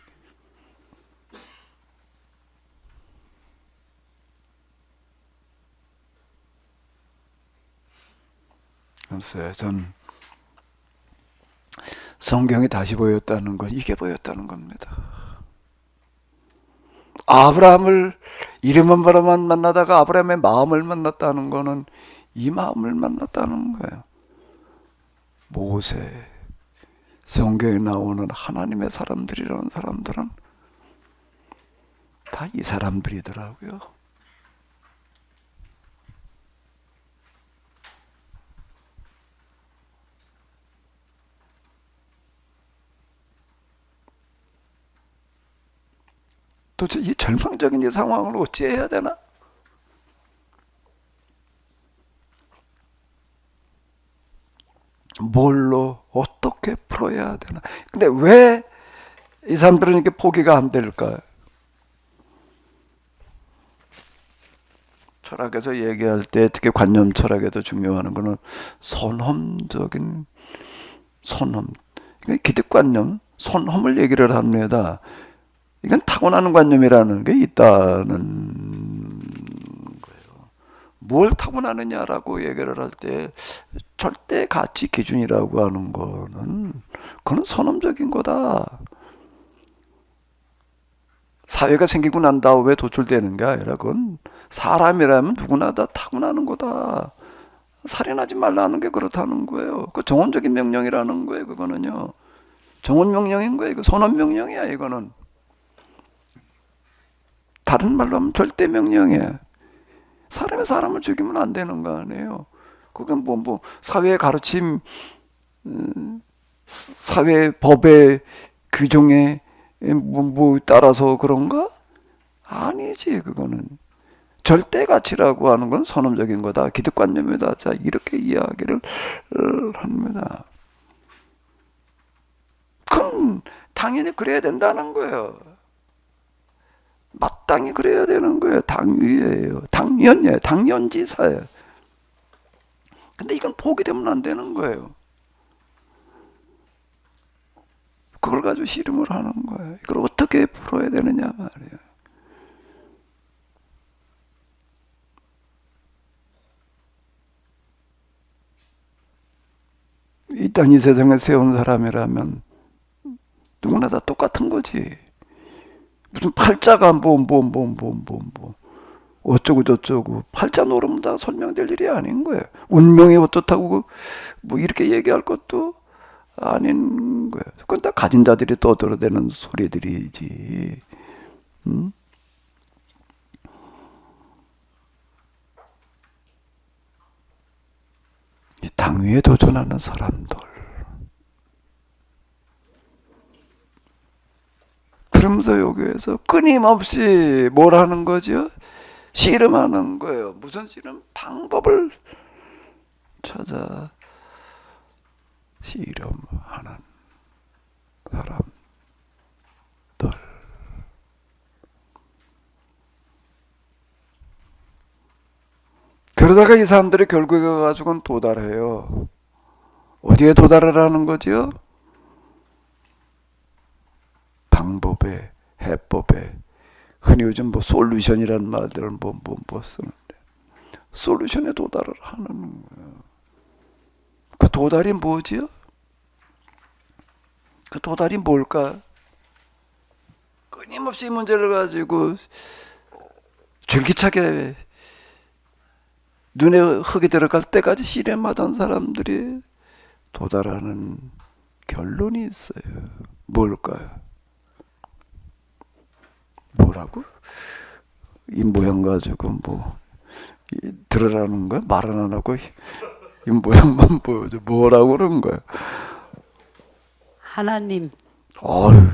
Speaker 1: 글쎄, 전 성경이 다시 보였다는 건 이게 보였다는 겁니다. 아브라함을 이름만 바라만 만나다가 아브라함의 마음을 만났다는 거는 이 마음을 만났다는 거예요. 모세, 성경에 나오는 하나님의 사람들이라는 사람들은 다 이 사람들이더라고요. 도대체 이 절망적인 이 상황을 어찌해야 되나? 뭘로 어떻게 풀어야 되나? 근데 왜 이 사람들은 이렇게 포기가 안 될까요? 철학에서 얘기할 때 특히 관념 철학에서 중요한 거는 선험적인 선험, 기득관념, 선험을 얘기를 합니다. 이건 타고나는 관념이라는 게 있다는 거예요. 뭘 타고나느냐라고 얘기를 할 때 절대 가치 기준이라고 하는 거는 그건 선험적인 거다. 사회가 생기고 난 다음에 도출되는 게 아니라 그건 사람이라면 누구나 다 타고나는 거다. 살인하지 말라는 게 그렇다는 거예요. 그 정원적인 명령이라는 거예요. 그거는요. 정원 명령인 거예요. 이거 선언 명령이야. 이거는. 다른 말로 하면 절대 명령이에요. 사람이 사람을 죽이면 안 되는 거 아니에요. 그건 뭐 사회의 가르침, 사회 법의 규정에 따라서 그런가? 아니지. 그거는 절대 가치라고 하는 건 선언적인 거다. 기득관념이다. 자, 이렇게 이야기를 합니다. 그럼 당연히 그래야 된다는 거예요. 마땅히 그래야 되는 거예요. 당위예요. 당연이에요. 당연지사예요. 근데 이건 포기되면 안 되는 거예요. 그걸 가지고 씨름을 하는 거예요. 이걸 어떻게 풀어야 되느냐 말이에요. 이 땅 이 세상에 세운 사람이라면 누구나 다 똑같은 거지. 무슨 팔자가 어쩌고 저쩌고 팔자 노름 다 설명될 일이 아닌 거예요. 운명이 어떻다고 뭐 이렇게 얘기할 것도 아닌 거예요. 그건 다 가진 자들이 떠들어대는 소리들이지. 이 당위에 도전하는 사람들. 그러면서 여기에서 끊임없이 뭘 하는 거죠? 씨름하는 거예요. 무슨 씨름? 방법을 찾아 씨름하는 사람들. 그러다가 이 사람들이 결국에 가지고는 도달해요. 어디에 도달을 하는 거지요? 방법에, 해법에, 흔히 요즘 뭐 솔루션이라는 말들을 뭐 쓰는데 솔루션에 도달을 하는 거예요. 그 도달이 뭐지요? 그 도달이 뭘까? 끊임없이 이 문제를 가지고 줄기차게 눈에 흙이 들어갈 때까지 씨름하던 사람들이 도달하는 결론이 있어요. 뭘까요? 뭐라고? 이 모양 가지고 들으라는 거야? 말은 안 하고 이 모양만 보여줘. 뭐라고 그런 거야?
Speaker 5: 하나님.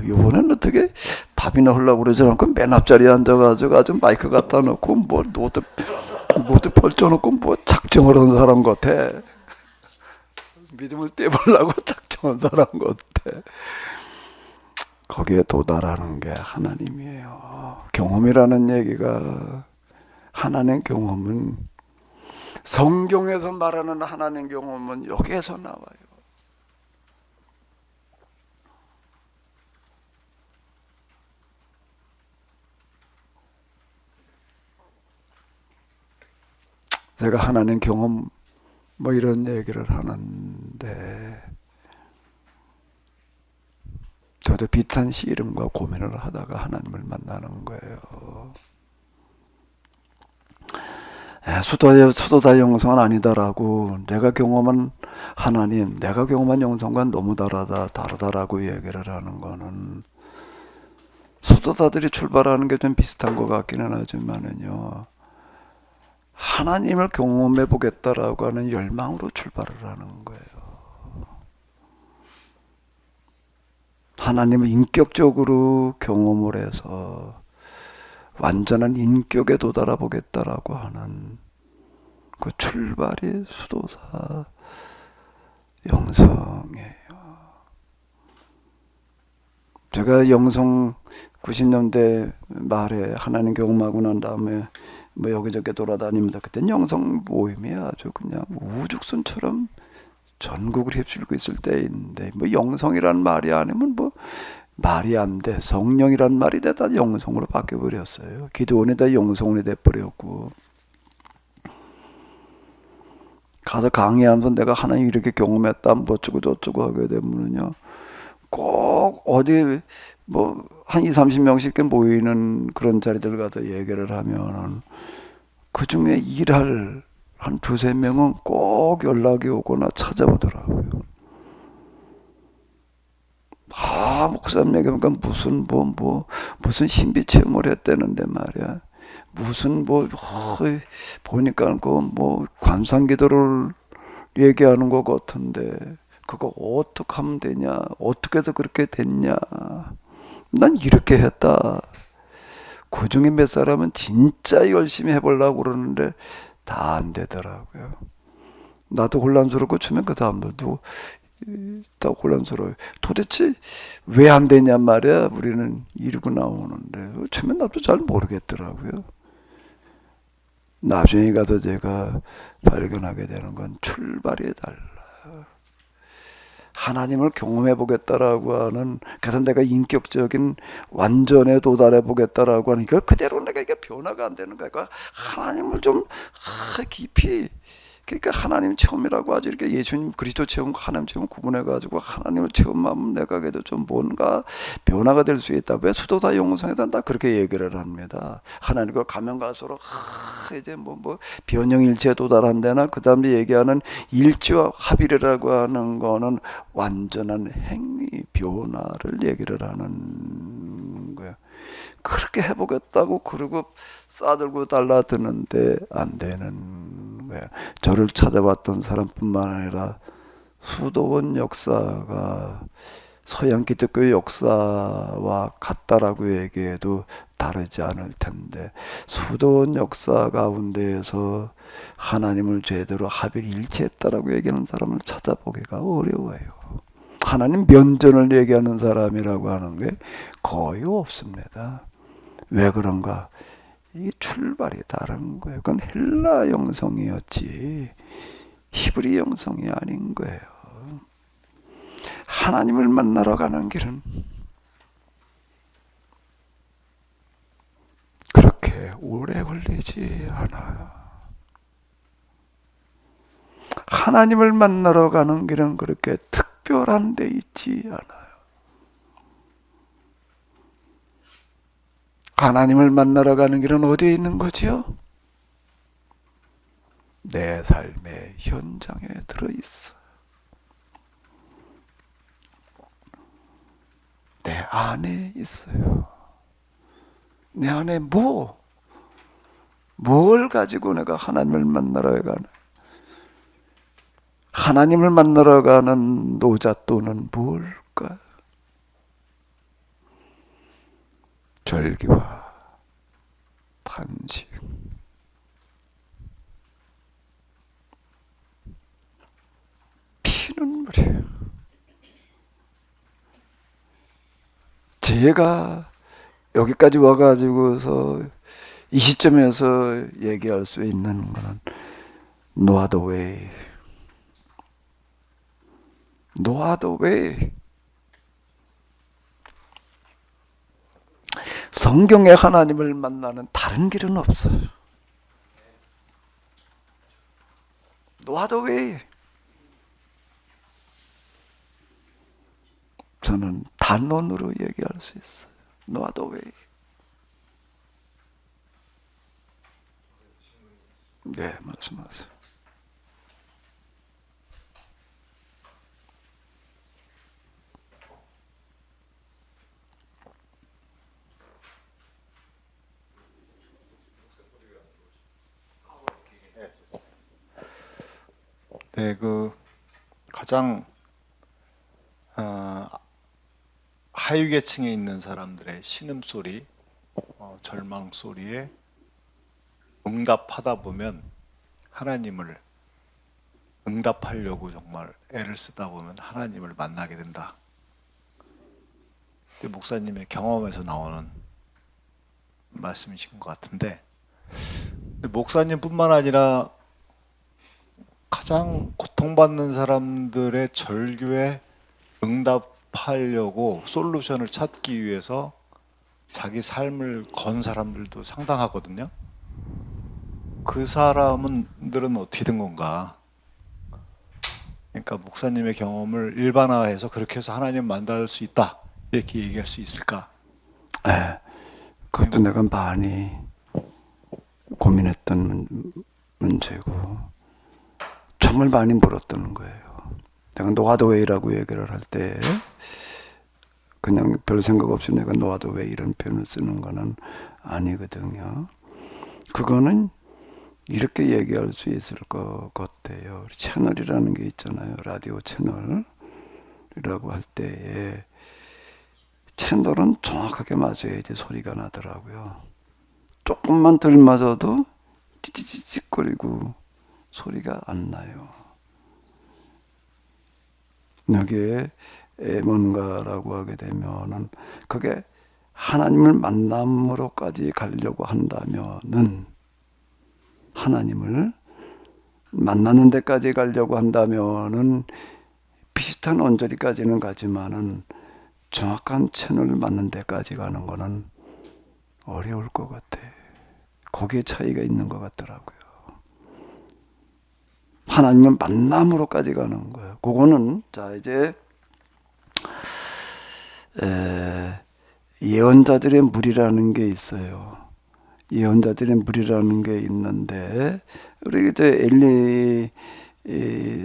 Speaker 1: 이번에는 어떻게 밥이나 하려고 그러지 않고 맨 앞자리에 앉아가지고 아주 마이크 갖다 놓고 노트 펼쳐놓고 작정을 한 사람 같아. 믿음을 떼보려고 작정한 사람 같아. 거기에 도달하는 게 하나님이에요. 경험이라는 얘기가, 하나님 경험은, 성경에서 말하는 하나님 경험은 여기에서 나와요. 제가 하나님 경험 이런 얘기를 하는데 저도 비슷한 씨름과 고민을 하다가 하나님을 만나는 거예요. 수도다 영성은 아니다라고, 내가 경험한 하나님, 내가 경험한 영성과 너무 다르다라고 얘기를 하는 거는, 수도사들이 출발하는 게 좀 비슷한 것 같기는 하지만은요, 하나님을 경험해 보겠다라고 하는 열망으로 출발을 하는 거예요. 하나님을 인격적으로 경험을 해서 완전한 인격에 도달해 보겠다라고 하는 그 출발이 수도사 영성이에요. 제가 영성 90년대 말에 하나님 경험하고 난 다음에 여기저기 돌아다닙니다. 그땐 영성 모임이 아주 그냥 우죽순처럼 전국을 휩쓸고 있을 때인데, 영성이란 말이 아니면 말이 안 돼. 성령이란 말이 되다 영성으로 바뀌어버렸어요. 기도원에다 영성원이 돼버렸고, 가서 강의하면서 내가 하나님 이렇게 경험했다 어쩌고 저쩌고 하게 되면은요, 꼭 어디 한 20, 30명씩 모이는 그런 자리들 가서 얘기를 하면은 그 중에 일할 한 두세 명은 꼭 연락이 오거나 찾아오더라고요. 목사님 얘기하니까 무슨 신비 체험을 했다는데 말이야. 무슨 보니까 관상기도를 얘기하는 것 같은데 그거 어떻게 하면 되냐? 어떻게 해서 그렇게 됐냐? 난 이렇게 했다. 그 중에 몇 사람은 진짜 열심히 해보려고 그러는데 다 안 되더라고요. 나도 혼란스럽고 주면 그 사람들도 다 혼란스러워요. 도대체 왜 안 되냐 말이야. 우리는 이러고 나오는데 주면 나도 잘 모르겠더라고요. 나중에 가서 제가 발견하게 되는 건 출발이 달라요. 하나님을 경험해 보겠다라고 하는, 그래서 내가 인격적인 완전에 도달해 보겠다라고 하니까 그대로 내가 이게 변화가 안 되는 거야. 그러니까 하나님을 좀 깊이, 그러니까 하나님 체험이라고 하죠. 이렇게 예수님 그리스도 체험과 하나님 체험 구분해 가지고 하나님을 체험하면 내가 그래도 좀 뭔가 변화가 될 수 있다. 왜 수도사 영성에서 다 그렇게 얘기를 합니다. 하나님과 가면 갈수록 이제 변형일체에 도달한다나, 그 다음에 얘기하는 일치와 합일이라고 하는 거는 완전한 행위 변화를 얘기를 하는 거예요. 그렇게 해보겠다고 그러고 싸들고 달라드는데 안 되는 거예요. 저를 찾아왔던 사람뿐만 아니라 수도원 역사가 서양 기독교 역사와 같다라고 얘기해도 다르지 않을 텐데, 수도원 역사 가운데에서 하나님을 제대로 합일일체했다라고 얘기하는 사람을 찾아보기가 어려워요. 하나님 면전을 얘기하는 사람이라고 하는 게 거의 없습니다. 왜 그런가? 이 출발이 다른 거예요. 그건 헬라 영성이었지 히브리 영성이 아닌 거예요. 하나님을 만나러 가는 길은 오래 걸리지 않아요. 하나님을 만나러 가는 길은 그렇게 특별한 데 있지 않아요. 하나님을 만나러 가는 길은 어디에 있는 거지요? 내 삶의 현장에 들어있어. 내 안에 있어요. 내 안에 뭘 가지고 내가 하나님을 만나러 가나? 하나님을 만나러 가는 노잣돈은 뭘까? 절기와 탄식, 피눈물이에요. 제가 여기까지 와가지고서 이 시점에서 얘기할 수 있는 거는 No other way. No other way. 성경에 하나님을 만나는 다른 길은 없어요. No other way. 저는 단언으로 얘기할 수 있어요. No other way. 네, 말씀하세요.
Speaker 5: 네, 그 가장 하위계층에 있는 사람들의 신음소리, 절망소리에 응답하다 보면 하나님을 응답하려고 정말 애를 쓰다 보면 하나님을 만나게 된다. 목사님의 경험에서 나오는 말씀이신 것 같은데, 목사님뿐만 아니라 가장 고통받는 사람들의 절규에 응답하려고 솔루션을 찾기 위해서 자기 삶을 건 사람들도 상당하거든요. 그 사람들은 어떻게 된 건가? 그러니까 목사님의 경험을 일반화해서 그렇게 해서 하나님 만날 수 있다, 이렇게 얘기할 수 있을까?
Speaker 1: 네, 그것도 내가 많이 고민했던 문제고 정말 많이 물었던 거예요. 내가 노아더웨이라고 얘기를 할 때 그냥 별 생각 없이 내가 노아더웨이 이런 표현을 쓰는 거는 아니거든요. 그거는 이렇게 얘기할 수 있을 것 같아요. 채널이라는 게 있잖아요. 라디오 채널이라고 할 때에 채널은 정확하게 맞아야지 소리가 나더라고요. 조금만 덜 맞아도 찌찌찌찌거리고 소리가 안 나요. 여기에 뭔가라고 하게 되면은 그게 하나님을 만남으로까지 가려고 한다면은, 하나님을 만나는 데까지 가려고 한다면은 비슷한 언저리까지는 가지만은 정확한 채널을 맞는 데까지 가는 거는 어려울 것 같아. 거기에 차이가 있는 것 같더라고요. 하나님을 만남으로까지 가는 거예요. 그거는 자 이제 예언자들의 물이라는 게 있어요. 예언자들의 물이라는 게 있는데 우리 이제 엘리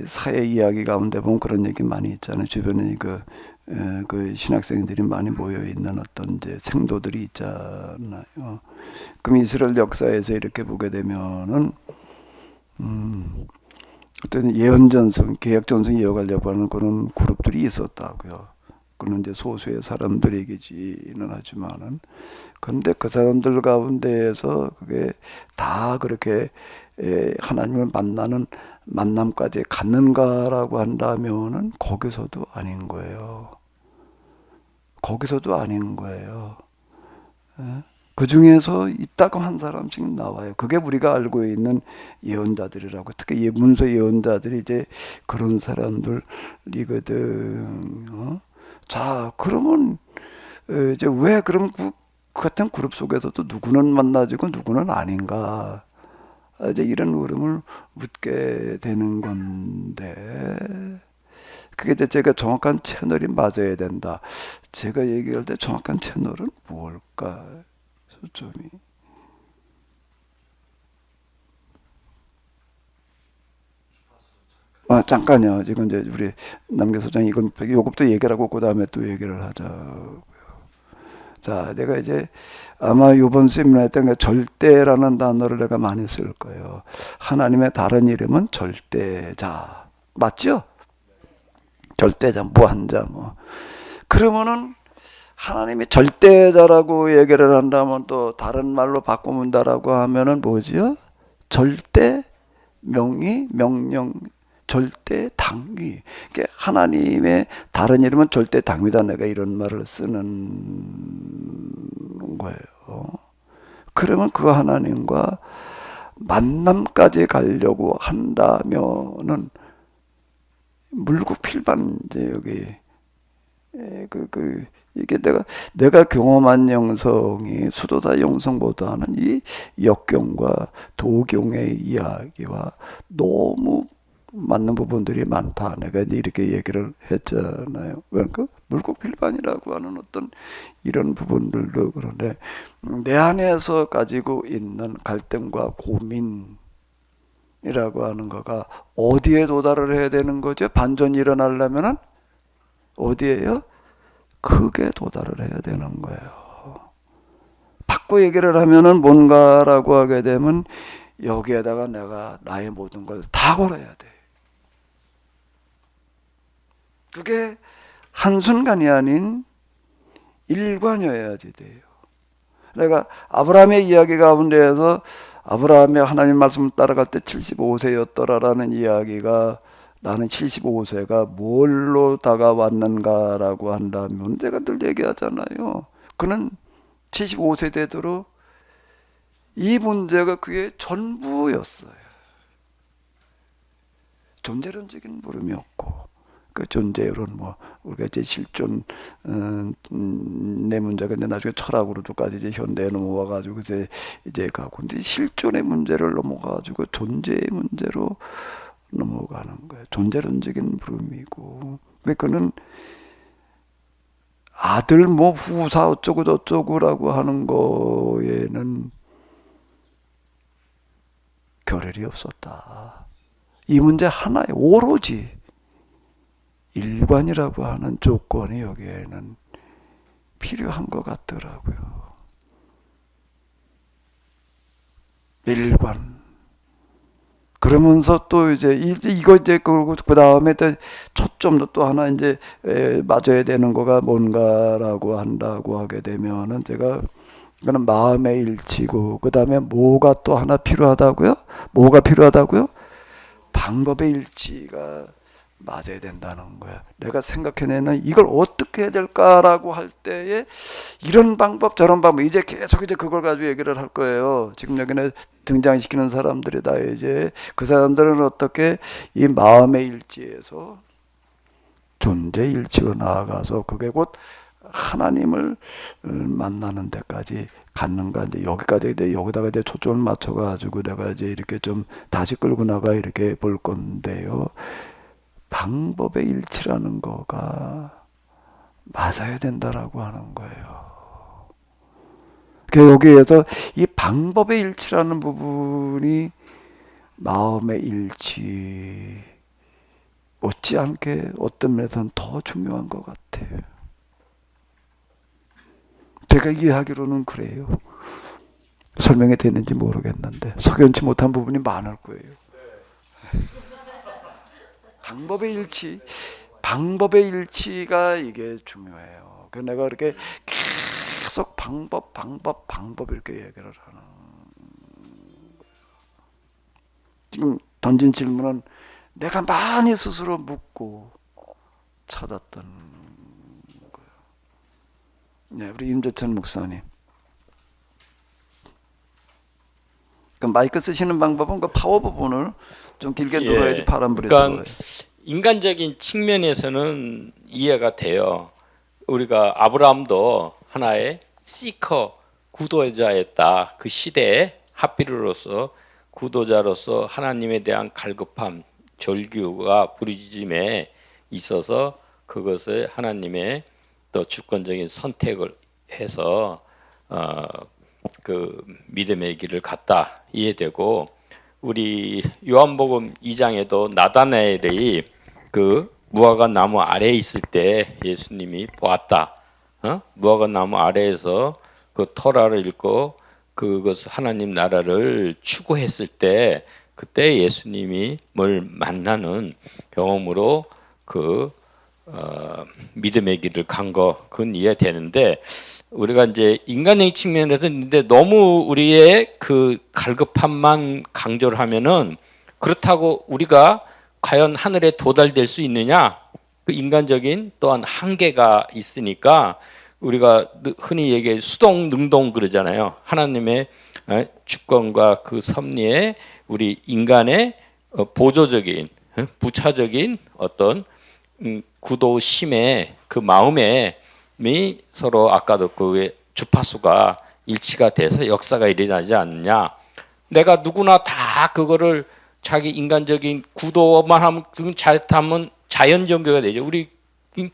Speaker 1: 사회 이야기 가운데 보면 그런 얘기 많이 있잖아요. 주변에 그 신학생들이 많이 모여 있는 어떤 이제 생도들이 있잖아요. 그럼 이스라엘 역사에서 이렇게 보게 되면은 어떤 예언 전승, 계약 전승 이어가려고 하는 그런 그룹들이 있었다고요. 그는 이제 소수의 사람들이기는 하지만은, 근데 그 사람들 가운데에서 그게 다 그렇게 하나님을 만나는 만남까지 갔는가라고 한다면은 거기서도 아닌 거예요. 거기서도 아닌 거예요. 그 중에서 있다고 한 사람씩 나와요. 그게 우리가 알고 있는 예언자들이라고. 특히 문서 예언자들이 이제 그런 사람들이거든. 자, 그러면 이제 왜 그럼 그 같은 그룹 속에서도 누구는 만나지고 누구는 아닌가. 이제 이런 물음을 묻게 되는 건데, 그게 이제 제가 정확한 채널이 맞아야 된다. 제가 얘기할 때 정확한 채널은 뭘까? 초점이. 잠깐요. 지금 이제 우리 남계 소장이 이건 요것도 얘기를 하고 그 다음에 또 얘기를 하자. 자, 내가 이제 아마 이번 세미나에 때 절대라는 단어를 내가 많이 쓸 거예요. 하나님의 다른 이름은 절대자. 맞죠? 절대자, 무한자 뭐. 그러면은 하나님이 절대자라고 얘기를 한다면 또 다른 말로 바꾸문다라고 하면은 뭐지요? 절대 명의, 명령, 절대 당위. 그러니까 하나님의 다른 이름은 절대 당위다. 내가 이런 말을 쓰는 거예요. 그러면 그 하나님과 만남까지 가려고 한다면은 물국필반 이제 여기 이게 내가 경험한 영성이 수도사 영성보다는 이 역경과 도경의 이야기와 너무 맞는 부분들이 많다. 내가 이제 이렇게 얘기를 했잖아요. 그러니까 물국필반이라고 하는 어떤 이런 부분들도 그런데 내 안에서 가지고 있는 갈등과 고민이라고 하는 거가 어디에 도달을 해야 되는 거죠? 반전이 일어나려면은 어디에요? 크게 도달을 해야 되는 거예요. 바꿔 얘기를 하면은 뭔가라고 하게 되면 여기에다가 내가 나의 모든 걸 다 걸어야 돼. 그게 한순간이 아닌 일관이어야지 돼요. 내가 아브라함의 이야기 가운데에서 아브라함의 하나님 말씀을 따라갈 때 75세였더라라는 이야기가 나는 75세가 뭘로 다가왔는가라고 한다면 내가 늘 얘기하잖아요. 그는 75세 되도록 이 문제가 그의 전부였어요. 존재론적인 물음이었고 그 존재론 뭐 우리가 이제 실존 내 문제가 이제 나중에 철학으로도까지 이제 현대에 넘어와가지고 이제 가고 근데 실존의 문제를 넘어가가지고 존재의 문제로 넘어가는 거예요. 존재론적인 물음이고 그는 아들 뭐 후사 어쩌고 저쩌고라고 하는 거에는 결el이 없었다. 이 문제 하나에 오로지 일관이라고 하는 조건이 여기에는 필요한 것 같더라고요. 일관. 그러면서 또 이제 이거 이제 그러고 그 다음에 또 초점도 또 하나 이제 맞아야 되는 거가 뭔가라고 한다고 하게 되면은 제가 이거는 마음의 일치고 그 다음에 뭐가 또 하나 필요하다고요? 뭐가 필요하다고요? 방법의 일치가 맞아야 된다는 거야. 내가 생각해내는 이걸 어떻게 해야 될까라고 할 때에 이런 방법 저런 방법 이제 계속 이제 그걸 가지고 얘기를 할 거예요. 지금 여기는 등장시키는 사람들이 다 이제 그 사람들은 어떻게 이 마음의 일치에서 존재 일치로 나아가서 그게 곧 하나님을 만나는 데까지 갔는가 이제 여기까지 이제 여기다가 이제 초점을 맞춰가지고 내가 이제 이렇게 좀 다시 끌고 나가 이렇게 볼 건데요. 방법의 일치라는 거가 맞아야 된다라고 하는 거예요. 여기에서 이 방법의 일치라는 부분이 마음의 일치 못지않게 어떤 면에서는 더 중요한 것 같아요. 제가 이해하기로는 그래요. 설명이 됐는지 모르겠는데 석연치 못한 부분이 많을 거예요. 방법의 일치가 이게 중요해요. 그래서 내가 이렇게 계속 방법 이렇게 얘기를 하는 지금 던진 질문은 내가 많이 스스로 묻고 찾았던 거예요. 네, 우리 임재천 목사님. 그 마이크 쓰시는 방법은 그 파워 부분을 좀 길게 들어야지 파란불이 들어요.
Speaker 2: 인간적인 측면에서는 이해가 돼요. 우리가 아브라함도 하나의 시커 구도자였다. 그 시대에 하필로서 구도자로서 하나님에 대한 갈급함, 절규가 부르짖음에 있어서 그것을 하나님의 또 주권적인 선택을 해서 그 믿음의 길을 갔다 이해되고, 우리 요한복음 2장에도 나다나엘이 그 무화과 나무 아래에 있을 때 예수님이 보았다. 무화과 나무 아래에서 그 토라를 읽고 그것 하나님 나라를 추구했을 때 그때 예수님이 뭘 만나는 경험으로 그 믿음의 길을 간 거 그건 이해되는데, 우리가 이제 인간적인 측면에서 있는데 너무 우리의 그 갈급함만 강조를 하면은, 그렇다고 우리가 과연 하늘에 도달될 수 있느냐? 그 인간적인 또한 한계가 있으니까 우리가 흔히 얘기해 수동 능동 그러잖아요. 하나님의 주권과 그 섭리에 우리 인간의 보조적인 부차적인 어떤 구도심의 그 마음에 서로 아까도 그 주파수가 일치가 돼서 역사가 일어나지 않느냐. 내가 누구나 다 그거를 자기 인간적인 구도만 하면 잘하면 자연 종교가 되죠. 우리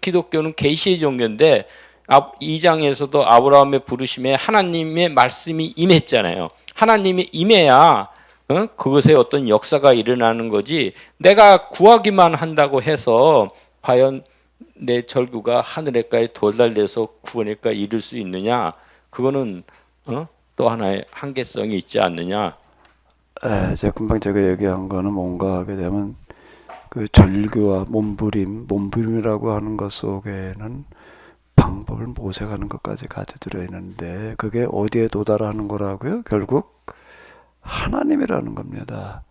Speaker 2: 기독교는 계시의 종교인데 2장에서도 아브라함의 부르심에 하나님의 말씀이 임했잖아요. 하나님이 임해야 그것에 어떤 역사가 일어나는 거지, 내가 구하기만 한다고 해서 과연 내 절규가 하늘에까지 도달돼서 구원에까지 이룰 수 있느냐? 그거는 또 하나의 한계성이 있지 않느냐?
Speaker 1: 제가 금방 제가 얘기한 거는 뭔가 하게 되면 그 절규와 몸부림이라고 하는 것 속에는 방법을 모색하는 것까지 같이 들어있는데, 그게 어디에 도달하는 거라고요? 결국 하나님이라는 겁니다.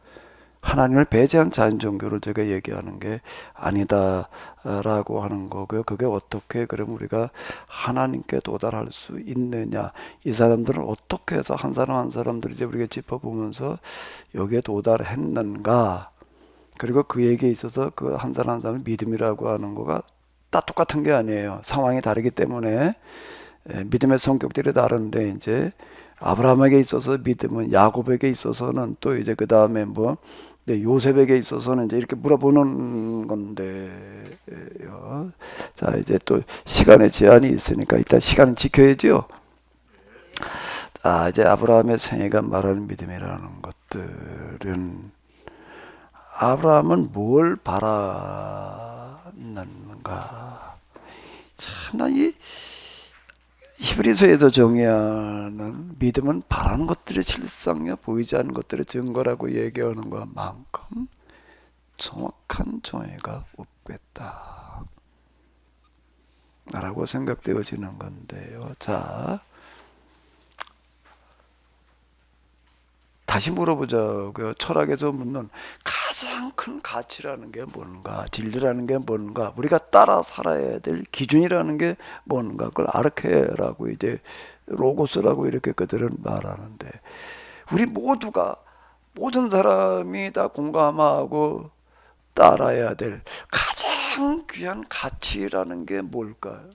Speaker 1: 하나님을 배제한 자연 종교를 제가 얘기하는 게 아니다라고 하는 거고요. 그게 어떻게 그럼 우리가 하나님께 도달할 수 있느냐? 이 사람들은 어떻게 해서 한 사람 한 사람들이 이제 우리가 짚어보면서 여기에 도달했는가? 그리고 그에게 있어서 그 한 사람 한 사람의 믿음이라고 하는 거가 다 똑같은 게 아니에요. 상황이 다르기 때문에 믿음의 성격들이 다른데, 이제 아브라함에게 있어서 믿음은, 야곱에게 있어서는 또 이제 그 다음에 뭐 요셉에게 있어서는 이제 이렇게 물어보는 건데요. 자, 이제 또 시간의 제한이 있으니까 일단 시간은 지켜야죠. 이제 아브라함의 생애가 말하는 믿음이라는 것들은, 아브라함은 뭘 바랐는가? 참나 이 히브리서에서 정의하는 믿음은 바라는 것들의 실상이요 보이지 않는 것들의 증거라고 얘기하는 것만큼 정확한 정의가 없겠다 라고 생각되어지는 건데요. 자, 다시 물어보자고요. 철학에서 묻는 가장 큰 가치라는 게 뭔가, 진리라는 게 뭔가, 우리가 따라 살아야 될 기준이라는 게 뭔가, 그걸 아르케라고 이제 로고스라고 이렇게 그들은 말하는데, 우리 모두가, 모든 사람이 다 공감하고 따라야 될 가장 귀한 가치라는 게 뭘까요?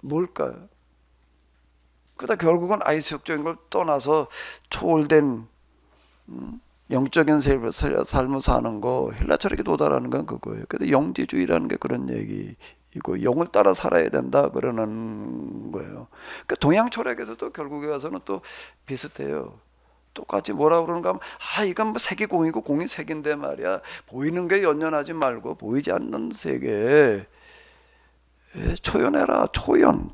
Speaker 1: 뭘까요? 그러다 결국은 아이스적인 걸 떠나서 초월된 영적인 삶을 사는 거, 헬라 철학에 도달하는 건 그거예요. 그래서 영지주의라는 게 그런 얘기이고, 영을 따라 살아야 된다 그러는 거예요. 그러니까 동양 철학에서도 결국에 와서는 또 비슷해요. 똑같이 뭐라 그러는가 하면, 이건 뭐 색이 공이고 공이 색인데 말이야, 보이는 게 연연하지 말고 보이지 않는 세계에 초연해라. 초연,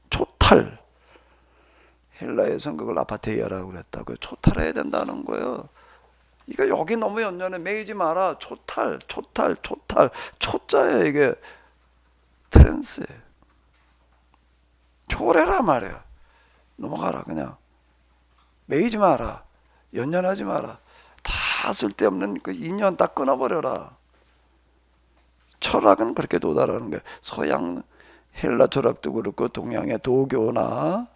Speaker 1: 초탈. 헬라에서는 그걸 아파테이아라고 그랬다고요. 초탈해야 된다는 거예요. 이거 여기 너무 연연해. 매이지 마라. 초탈. 초자야 이게. 트랜스. 초월해라 말이야. 넘어가라 그냥. 매이지 마라. 연연하지 마라. 다 쓸데없는 그 인연 다 끊어버려라. 철학은 그렇게 도달하는 거예요. 서양 헬라 철학도 그렇고 동양의 도교나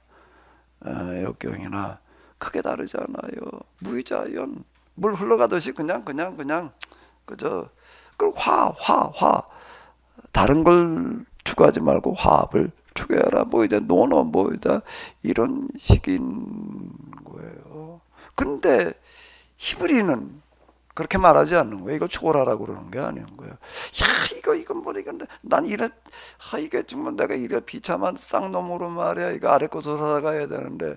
Speaker 1: 역경이나 크게 다르지 않아요. 무의자연, 물 흘러가듯이 그냥 그저 그 화 다른 걸 추구하지 말고 화합을 죽여라 뭐 이제 노노 뭐 이제 이런 식인 거예요. 근데 히브리는 그렇게 말하지 않는 거예요. 이거 초월하라고 그러는 게 아닌 거예요. 야 이건 뭐 이건데 난 이래 이게 정말 내가 이래 비참한 쌍놈으로 말이야 이거 아래 것으로 살아가야 되는데 야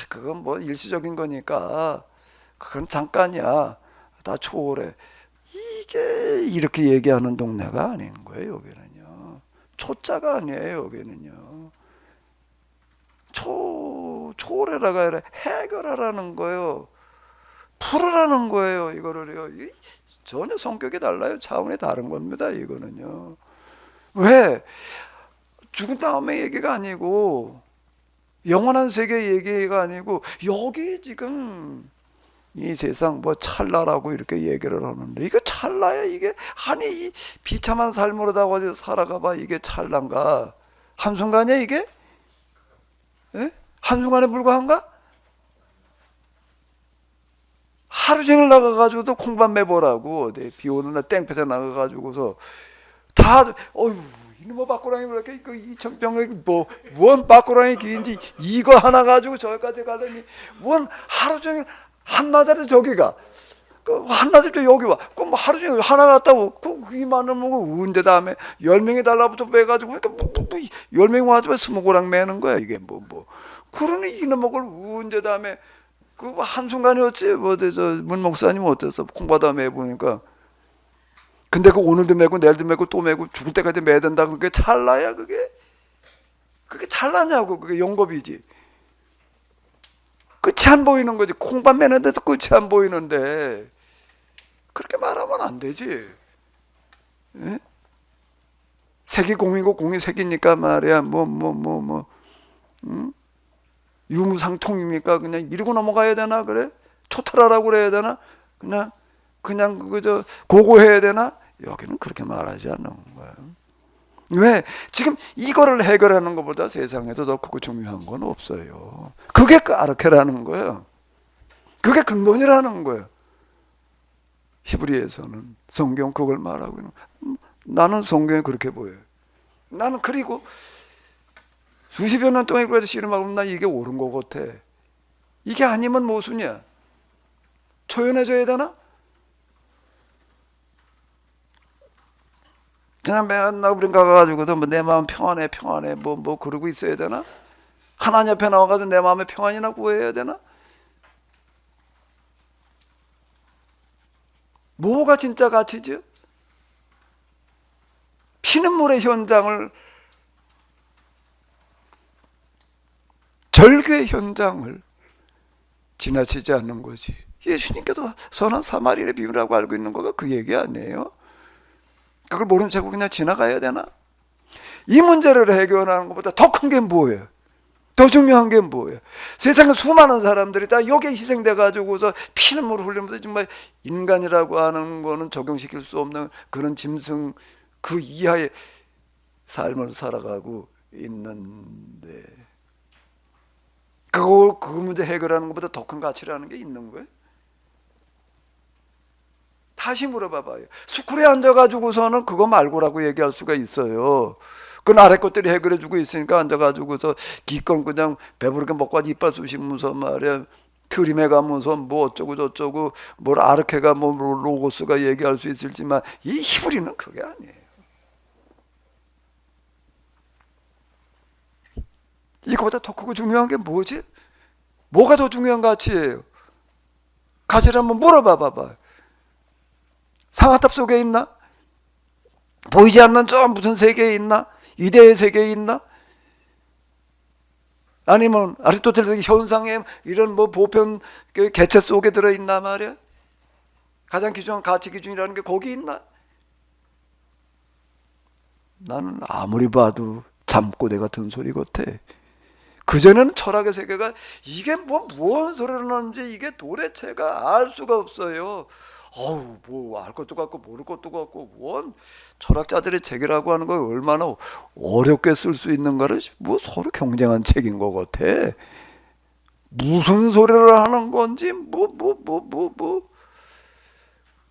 Speaker 1: 그건 뭐 일시적인 거니까 그건 잠깐이야 다 초월해. 이게 이렇게 얘기하는 동네가 아닌 거예요. 여기는요 초자가 아니에요. 여기는요 초월해라가 아니라 해결하라는 거예요. 풀으라는 거예요. 이거를요. 전혀 성격이 달라요. 차원이 다른 겁니다. 이거는요. 왜? 죽은 다음에 얘기가 아니고 영원한 세계 얘기가 아니고 여기 지금 이 세상 뭐 찰나라고 이렇게 얘기를 하는데 이거 찰나야 이게 아니 이 비참한 삶으로다가 살아가봐 이게 찰나인가? 한순간이야 이게? 예? 한순간에 불과한가? 하루 종일 나가가지고도 콩밥 매보라고 비 오는 날 땡볕에 나가가지고서 다 어휴 이놈의 바꾸랑이 왜 이렇게 그 2,000병에 뭔 바꾸랑이 긴지 이거 하나 가지고 저기까지 가려니 뭔 하루 종일 한나절에 저기가 그 한나절에 여기 와 그 뭐 하루 종일 하나 갔다고 그게 많으면 언제 다음에 10명이 달라붙어 빼가지고 그러니까 뭐 10명 와가지고 20고랑 매는 거야 이게 뭐 그러니 이놈의 걸 언제 다음에 그 한순간이었지 저 문 목사님 어땠어 콩받아 매보니까 근데 그 오늘도 매고 내일도 매고 또 매고 죽을 때까지 매야 된다 그게 찰나야 그게 찰나냐고 그게 용겁이지 끝이 안 보이는 거지 콩밥 매는데도 끝이 안 보이는데 그렇게 말하면 안 되지 예? 색이 공이고 공이 색이니까 말이야 유무상통입니까? 그냥 이러고 넘어가야 되나 그래? 초탈하라고 그래야 되나? 그냥 그저 고고해야 되나? 여기는 그렇게 말하지 않는 거예요. 왜? 지금 이거를 해결하는 것보다 세상에도 더 크고 중요한 건 없어요. 그게 아르케라는 거예요. 그게 근본이라는 거예요. 히브리에서는 성경 그걸 말하고 있는 거예요. 나는 성경에 그렇게 보여요. 나는 그리고 수십여 년 동안 그래서 씨름하고 나 이게 옳은 것 같아. 이게 아니면 모순이야. 초연해져야 되나? 그냥 맨날 우린 가가지고서 뭐 내 마음 평안해 뭐 그러고 있어야 되나? 하나님 앞에 나와가지고 내 마음에 평안이나 구해야 되나? 뭐가 진짜 가치죠? 피눈물의 현장을 절규의 현장을 지나치지 않는 거지. 예수님께서 선한 사마리아의 비유라고 알고 있는 거가 그 얘기 아니에요? 그걸 모른 채고 그냥 지나가야 되나? 이 문제를 해결하는 것보다 더 큰 게 뭐예요? 더 중요한 게 뭐예요? 세상에 수많은 사람들이 다 여기에 희생돼 가지고서 피눈물을 흘리면서 정말 인간이라고 하는 거는 적용시킬 수 없는 그런 짐승 그 이하의 삶을 살아가고 있는데 그 문제 해결하는 것보다 더 큰 가치라는 게 있는 거예요? 다시 물어봐봐요. 스쿨에 앉아가지고서는 그거 말고라고 얘기할 수가 있어요. 그 아래 것들이 해결해주고 있으니까 앉아가지고서 기껏 그냥 배부르게 먹고 이빨 쑤시면서 말이야 트림에 가면서 뭐 어쩌고 저쩌고 뭘 아르케가 뭐 로고스가 얘기할 수 있을지만 이 히브리는 그게 아니에요. 이거보다 더 크고 중요한 게 뭐지? 뭐가 더 중요한 가치예요? 가치를 한번 물어봐 봐봐. 상아탑 속에 있나? 보이지 않는 저 무슨 세계에 있나? 이데의 세계에 있나? 아니면 아리스토텔레스 현상의 이런 뭐 보편 개체 속에 들어있나 말이야? 가장 귀중한 가치 기준이라는 게 거기 있나? 나는 아무리 봐도 잠꼬대 같은 소리 같아. 그전에는 철학의 세계가 이게 무슨 소리를 하는지 이게 도대체가 알 수가 없어요. 뭐 알 것도 같고 모를 것도 같고 뭔 철학자들의 책이라고 하는 거 얼마나 어렵게 쓸 수 있는가를 뭐 서로 경쟁한 책인 것 같아. 무슨 소리를 하는 건지 뭐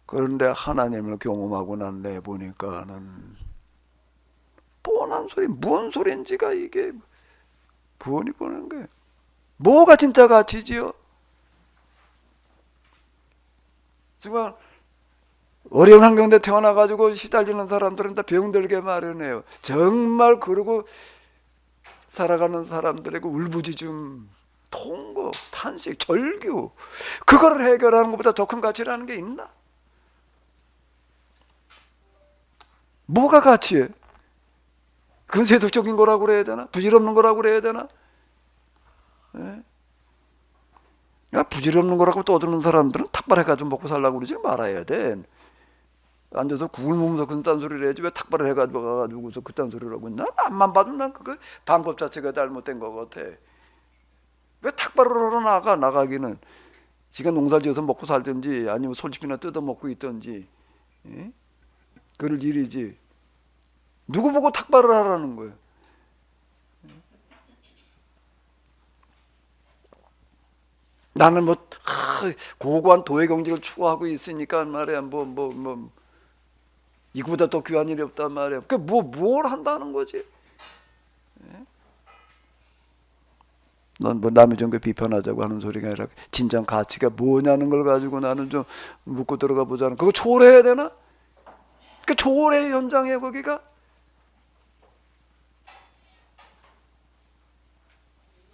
Speaker 1: 그런데 하나님을 경험하고 난 내 보니까는 뻔한 희한한 소리, 뭔 소리인지가 이게 부언이 보는 거예요. 뭐가 진짜 가치지요? 정말 어려운 환경에 태어나가지고 시달리는 사람들은 다 병들게 마련해요. 정말 그러고 살아가는 사람들에게 울부짖음, 통고, 탄식, 절규, 그거를 해결하는 것보다 더 큰 가치라는 게 있나? 뭐가 가치해? 그건 세속적인 거라고 그래야 되나? 부질없는 거라고 그래야 되나? 예? 야, 부질없는 거라고 떠드는 사람들은 탁발해가지고 먹고 살라고 그러지 말아야 돼. 앉아서 구글 먹으면서 그딴 소리를 해야지 왜 탁발을 해가지고 가가지고서 그딴 소리를 하고 있나? 앞만 봐도 난 그거 방법 자체가 잘못된 것 같아. 왜 탁발을 하러 나가기는 지가 농사를 지어서 먹고 살든지 아니면 솔직히나 뜯어 먹고 있든지, 예? 그럴 일이지. 누구 보고 탁발을 하라는 거예요? 나는 뭐 고고한 도의 경지를 추구하고 있으니까 말이야 뭐 이거보다 더 귀한 일이 없단 말이야. 그 뭘 한다는 거지? 난 뭐 남의 종교 비판하자고 하는 소리가 아니라 진정 가치가 뭐냐는 걸 가지고 나는 좀 묻고 들어가 보자는. 그거 초월해야 되나? 그 초월의 현장에 거기가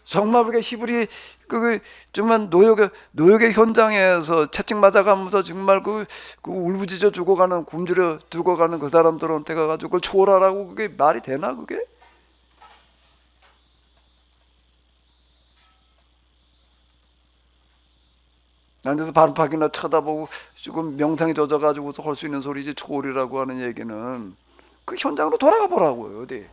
Speaker 1: 정말 그게 히브리 그 정말 노역의 현장에서 채찍 맞아가면서 정말 그 울부짖어 죽어가는 굶주려 죽어가는 그 사람들한테 가가지고 그걸 초월하라고 그게 말이 되나 그게? 앉아서 반박이나 쳐다보고 조금 명상이 젖어가지고서 할 수 있는 소리지 초월이라고 하는 얘기는 그 현장으로 돌아가 보라고요. 어디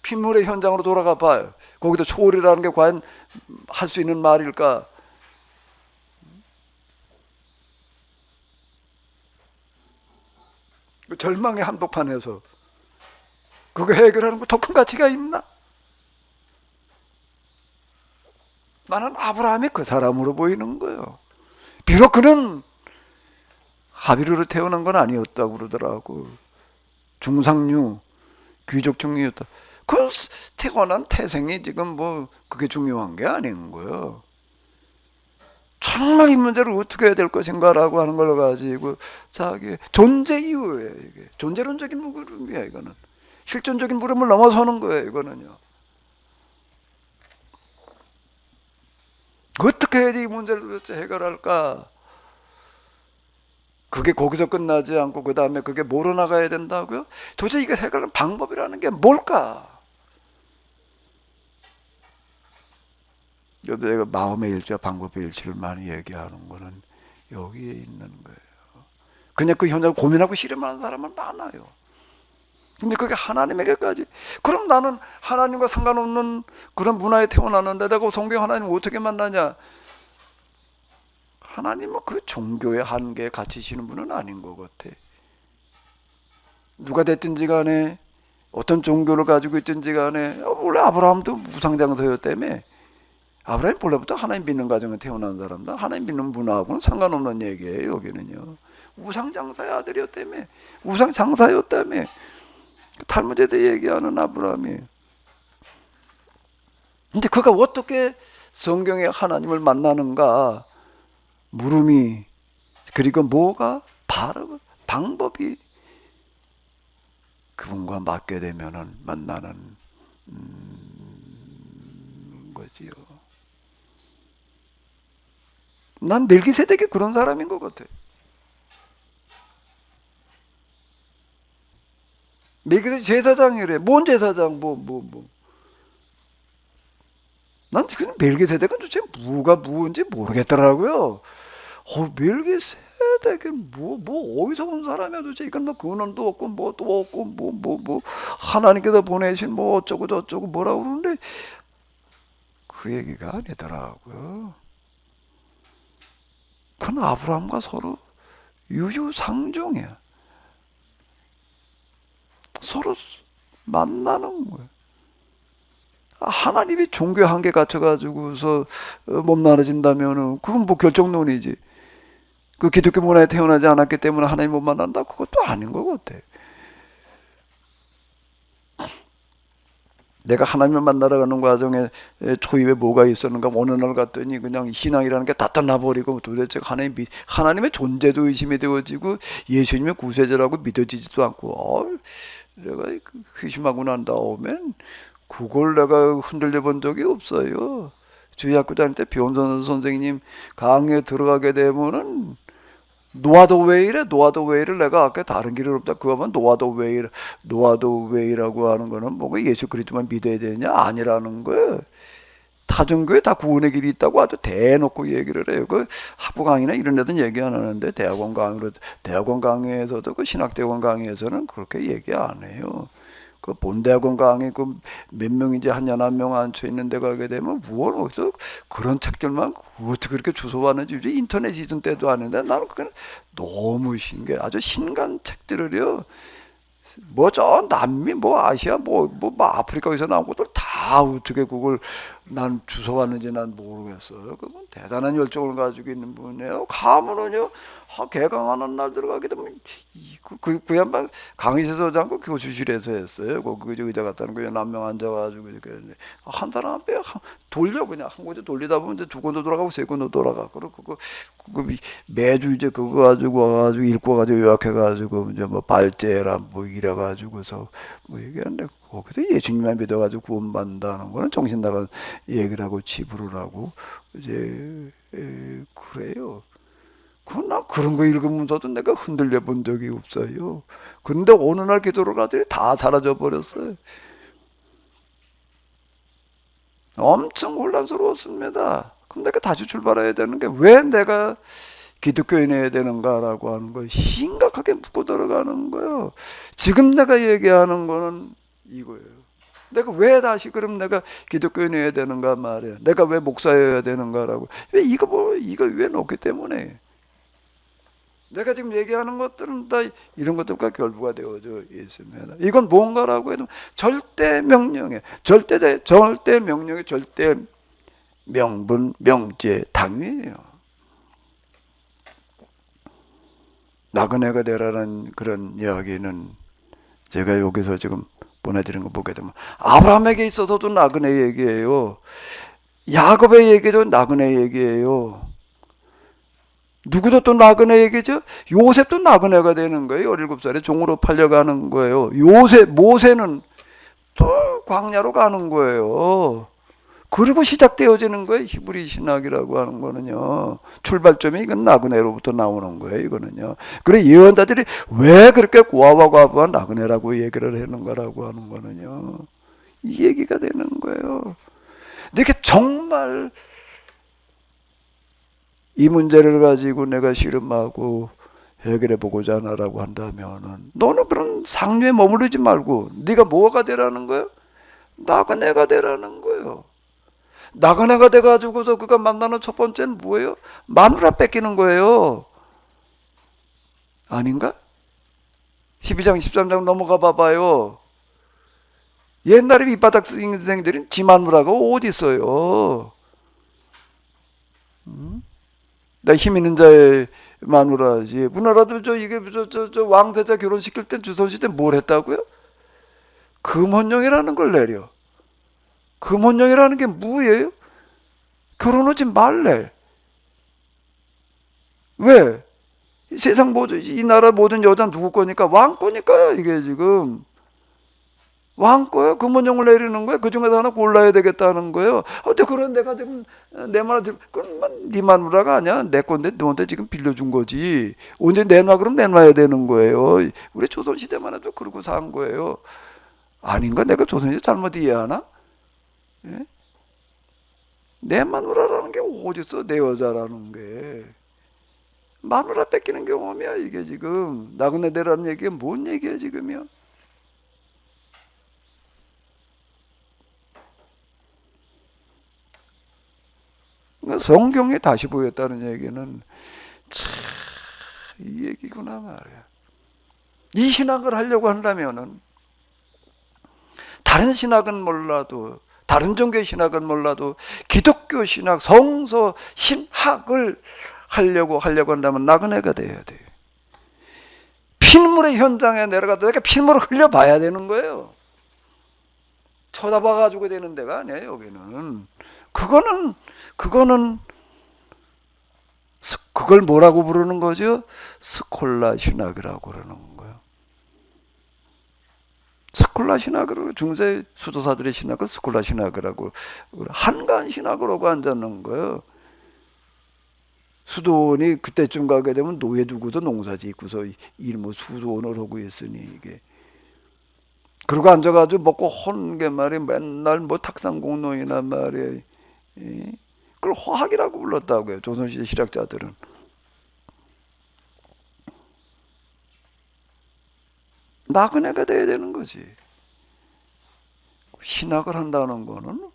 Speaker 1: 핏물의 현장으로 돌아가 봐요. 거기도 초월이라는 게 과연 할 수 있는 말일까? 절망의 한복판에서 그거 해결하는 거 더 큰 가치가 있나? 나는 아브라함이 그 사람으로 보이는 거예요. 비록 그는 하비르로 태어난 건 아니었다고 그러더라고. 중상류 귀족 중이었다. 그 태어난 태생이 지금 뭐 그게 중요한 게 아닌 거예요. 정말 이 문제를 어떻게 해야 될 것인가라고 하는 걸 가지고 자기 존재 이유예요. 이게 존재론적인 물음이야. 이거는 실존적인 물음을 넘어서는 거예요. 이거는요. 어떻게 해야 이 문제를 도대체 해결할까? 그게 거기서 끝나지 않고 그 다음에 그게 뭐로 나가야 된다고요? 도대체 이거 해결하는 방법이라는 게 뭘까? 여기 내가 마음의 일치와 방법의 일치를 많이 얘기하는 거는 여기에 있는 거예요. 그냥 그 현장을 고민하고 실험하는 사람은 많아요. 근데 그게 하나님에게까지. 그럼 나는 하나님과 상관없는 그런 문화에 태어났는데 내가 성경 하나님을 어떻게 만나냐? 하나님은 그 종교의 한계에 갇히시는 분은 아닌 것 같아. 누가 됐든지 간에 어떤 종교를 가지고 있든지 간에 원래 아브라함도 무상장사였다며. 아브라함이 본래부터 하나님 믿는 가정에 태어난 사람다. 하나님 믿는 문화하고는 상관없는 얘기예요. 여기는요. 우상장사의 아들이었다며. 우상장사였다며. 탈무드에 얘기하는 아브라함이. 근데 그가 어떻게 성경에 하나님을 만나는가? 물음이 그리고 뭐가 바로 방법이 그분과 맞게 되면은 만나는 거지요. 난 멜기세덱이 그런 사람인 것 같아. 멜기세덱 제사장이래. 뭔 제사장? 난 지금 멜기세덱은 도대체 뭐가 뭔지 모르겠더라고요. 멜기세덱이 뭐 어디서 온 사람이야 도대체? 이건 뭐 근원도 없고 뭐도 없고 뭐 하나님께서 보내신 뭐 어쩌고 저쩌고 뭐라고 그러는데 그 얘기가 아니더라고요. 그건 아브라함과 서로 유유상종이야. 서로 만나는 거예요. 하나님이 종교 한계 갇혀가지고서 못 나눠진다면은 그건 뭐 결정론이지. 그 기독교 문화에 태어나지 않았기 때문에 하나님 못 만난다? 그것도 아닌 것 같아. 내가 하나님을 만나러 가는 과정에 초입에 뭐가 있었는가 어느 날 갔더니 그냥 신앙이라는 게 다 떠나버리고 도대체 하나님의 존재도 의심이 되어지고 예수님의 구세주라고 믿어지지도 않고 내가 회심하고 난 다음엔 그걸 내가 흔들려 본 적이 없어요. 저희 학교 다닐 때 변선 선생님 강의에 들어가게 되면은 노아더 웨이래. 노아더 웨이를 내가 아까 다른 길은 없다. 그거 하면 노아더 웨이라고 하는 거는 뭐가 예수 그리스도만 믿어야 되냐? 아니라는 거예요. 타종교에 다 구원의 길이 있다고 아주 대놓고 얘기를 해요. 그 학부 강의나 이런 데는 얘기 안 하는데 대학원 강의에서도 그 신학대학원 강의에서는 그렇게 얘기 안 해요. 그 본대학원 강의 그 몇 명인지 한 년 한 명 앉혀 있는 데 가게 되면 무얼 어디서 그런 책들만 어떻게 그렇게 주워왔는지 인터넷 시즌 때도 아는데 나는 그게 너무 신기해. 아주 신간 책들을요. 뭐 저 남미 뭐 아시아 뭐 아프리카에서 나온 것들 다 어떻게 그걸 난 주워왔는지 난 모르겠어요. 그건 대단한 열정을 가지고 있는 분이에요. 가면은요 개강하는 날 들어가게 되면 그 양반 강의실에서 하지 않고 교수실에서 했어요. 그 의자 갖다는 거에 남명 앉아가지고 이렇게 한 사람 앞에 돌려 그냥 한 곳에 돌리다 보면 이제 두 군데 돌아가고 세 군데 돌아가고 그거 매주 이제 그거 가지고 와가지고 읽고 가지고 요약해가지고 이제 뭐 발제라 뭐 이래가지고서 뭐 얘기하는데 거기서 예수님만 믿어가지고 구원받는다는 거는 정신 나간 얘기를 하고 치부를 하고 이제 그래요. 나 그런 거 읽으면서도 내가 흔들려 본 적이 없어요. 근데 어느 날 기도를 가더니 다 사라져 버렸어요. 엄청 혼란스러웠습니다. 그럼 내가 다시 출발해야 되는 게 왜 내가 기독교인해야 되는가라고 하는 거 심각하게 묻고 들어가는 거예요. 지금 내가 얘기하는 거는 이거예요. 내가 왜 다시 그럼 내가 기독교인해야 되는가 말이야. 내가 왜 목사여야 되는가라고. 왜 이거 왜 놓기 때문에. 내가 지금 얘기하는 것들은 다 이런 것들과 결부가 되어져 있습니다. 이건 뭔가라고 해도 절대 명령에 절대 명령의 절대 명분 명제 당위예요. 나그네가 되라는 그런 이야기는 제가 여기서 지금 보내드린 거 보게 되면 아브라함에게 있어서도 나그네 얘기예요. 야곱의 얘기도 나그네 얘기예요. 누구도 또 나그네 얘기죠. 요셉도 나그네가 되는 거예요. 17살에 종으로 팔려가는 거예요. 모세는 또 광야로 가는 거예요. 그리고 시작되어지는 거예요. 히브리 신학이라고 하는 거는요. 출발점이 이건 나그네로부터 나오는 거예요. 이거는요. 그래 예언자들이 왜 그렇게 고아와 과부한 나그네라고 얘기를 하는 거라고 하는 거는요. 이 얘기가 되는 거예요. 근데 이게 정말 이 문제를 가지고 내가 씨름하고 해결해 보고자 하나라고 한다면은 너는 그런 상류에 머무르지 말고 네가 뭐가 되라는 거예요? 나그네가 되라는 거예요. 나그네가 돼가지고서 그가 만나는 첫 번째는 뭐예요? 마누라 뺏기는 거예요. 아닌가? 12장 13장 넘어가 봐봐요. 옛날에 밑바닥 선생들은 지 마누라가 어디 있어요? 나 힘 있는 자의 마누라지. 우리나라도 저 왕세자 결혼시킬 때 조선시대 때 뭘 했다고요? 금혼령이라는 걸 내려. 금혼령이라는 게 뭐예요? 결혼하지 말래. 왜? 세상 모든 이 나라 모든 여자는 누구 거니까? 왕 거니까요. 이게 지금 왕 거예요. 금혼령을 내리는 거예요. 그 중에서 하나 골라야 되겠다는 거예요. 근데 그런 내가 지금 내 마누라 그건 네 마누라가 아니야. 내 건데 너한테 지금 빌려준 거지. 언제 내놔 그럼 내놔야 되는 거예요. 우리 조선 시대만 해도 그러고 산 거예요. 아닌가? 내가 조선 시대 잘못 이해하나? 예? 내 마누라라는 게 어딨어? 내 여자라는 게. 마누라 뺏기는 경험이야 이게 지금. 나그네 되라는 얘기가 뭔 얘기야 지금이야? 성경에 다시 보였다는 얘기는 참 이 얘기구나 말이야. 이 신학을 하려고 한다면은 다른 신학은 몰라도 다른 종교의 신학은 몰라도 기독교 신학, 성서 신학을 하려고 한다면 나그네가 돼야 돼. 피눈물의 현장에 내려가다 내가 피눈물을 흘려봐야 되는 거예요. 쳐다봐가지고 되는 데가 아니에요. 여기는 그거는 그걸 뭐라고 부르는 거죠? 스콜라 신학이라고 그러는 거예요. 스콜라 신학으로 중세 수도사들의 신학을 스콜라 신학이라고 한간 신학으로고 앉았는 거예요. 수도원이 그때쯤 가게 되면 노예 두고도 농사 짓고서 일 뭐 수도원을 하고 있으니 이게 그러고 앉아가지고 먹고 헌 게 말이 맨날 뭐 탁상공론이나 말이야. 그걸 화학이라고 불렀다고요. 조선시대 실학자들은. 나그네가 돼야 되는 거지. 신학을 한다는 거는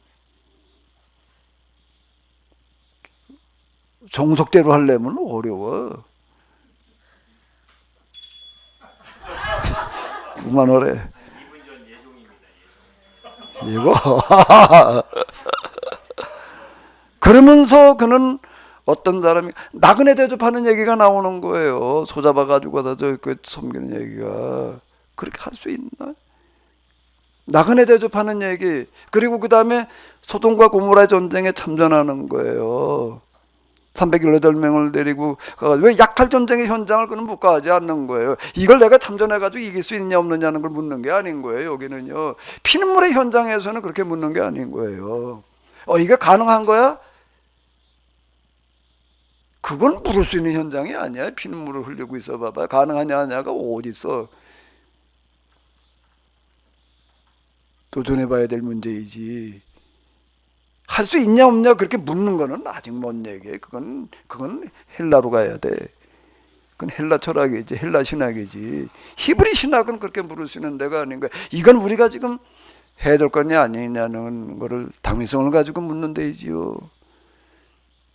Speaker 1: 정석대로 하려면 어려워. 그만하래. 이거 그러면서 그는 어떤 사람이 나그네 대접하는 얘기가 나오는 거예요. 소잡아 가지고 가서 그 섬기는 얘기가 그렇게 할 수 있나? 나그네 대접하는 얘기. 그리고 그 다음에 소돔과 고모라 전쟁에 참전하는 거예요. 318명을 데리고 가가지고 왜 약탈 전쟁의 현장을 그는 묵과하지 않는 거예요. 이걸 내가 참전해가지고 이길 수 있냐 없느냐는 걸 묻는 게 아닌 거예요. 여기는요. 피눈물의 현장에서는 그렇게 묻는 게 아닌 거예요. 이게 가능한 거야? 그건 물을 수 있는 현장이 아니야. 피눈물을 흘리고 있어 봐봐. 가능하냐 하냐가 어디 있어. 도전해봐야 될 문제이지. 할 수 있냐 없냐 그렇게 묻는 거는 아직 먼 얘기예요. 그건 헬라로 가야 돼. 그건 헬라 철학이지, 헬라 신학이지. 히브리 신학은 그렇게 물을 수 있는 데가 아닌 거야. 이건 우리가 지금 해야 될 거냐 아니냐는 거를 당위성을 가지고 묻는 데이지요.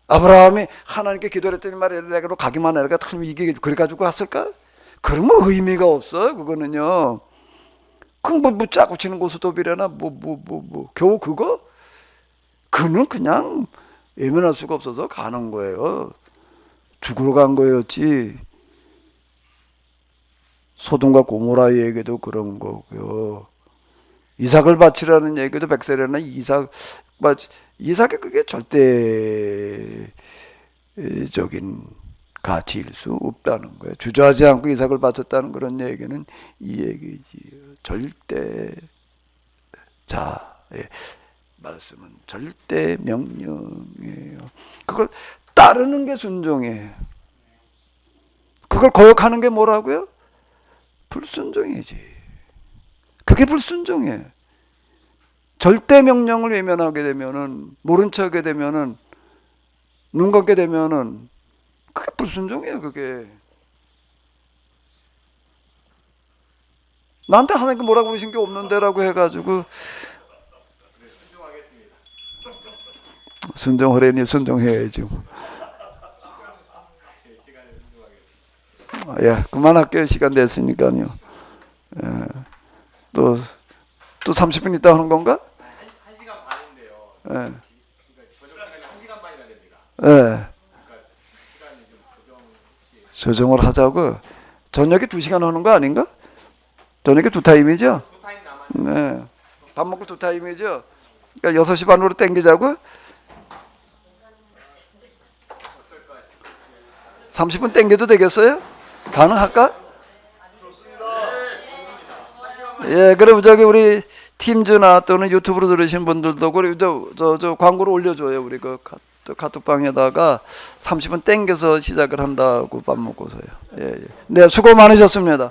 Speaker 1: 아브라함이 하나님께 기도를 했더니 말이야 내가로 가기만 해라. 그럼 이게 그래 가지고 갔을까? 그러면 의미가 없어요. 그거는요. 그럼 뭐 짜고 치는 고스톱이래나 겨우 그거? 그는 그냥 외면할 수가 없어서 가는 거예요. 죽으러 간 거였지. 소돔과 고모라에게도 그런 거고요. 이삭을 바치라는 얘기도 백세례나 이삭이 그게 절대적인 가치일 수 없다는 거예요. 주저하지 않고 이삭을 바쳤다는 그런 얘기는 이 얘기지. 절대자의 말씀은 절대 명령이에요. 그걸 따르는 게 순종이에요. 그걸 거역하는 게 뭐라고요? 불순종이지. 그게 불순종이에요. 절대 명령을 외면하게 되면은 모른 척하게 되면은 눈 감게 되면은 그게 불순종이에요. 그게 나한테 하나님께 뭐라고 그러신 게 없는데라고 해가지고 순종하려니 순종해야지. 예, 그만할게요. 시간 됐으니까요. 예, 또 30분 있다 하는 건가?
Speaker 2: 1시간 반인데요.
Speaker 1: 예.
Speaker 2: 그러니까 저녁 시간이 1시간 반이나 됩니다.
Speaker 1: 예.
Speaker 2: 그러니까 시간이 좀
Speaker 1: 조정을 하자고. 저녁에 2시간 하는 거 아닌가? 저녁에 2타임이죠?
Speaker 2: 2타임 남았는데.
Speaker 1: 네. 밥 먹고 2타임이죠? 그러니까 6시 반으로 땡기자고? 30분 땡겨도 되겠어요? 가능할까? 예, 그럼 저기 우리 팀즈나 또는 유튜브로 들으신 분들도 그리고 저 광고를 올려줘요. 우리 그 카톡방에다가 30분 땡겨서 시작을 한다고 밥 먹고서요. 예, 예. 네, 수고 많으셨습니다.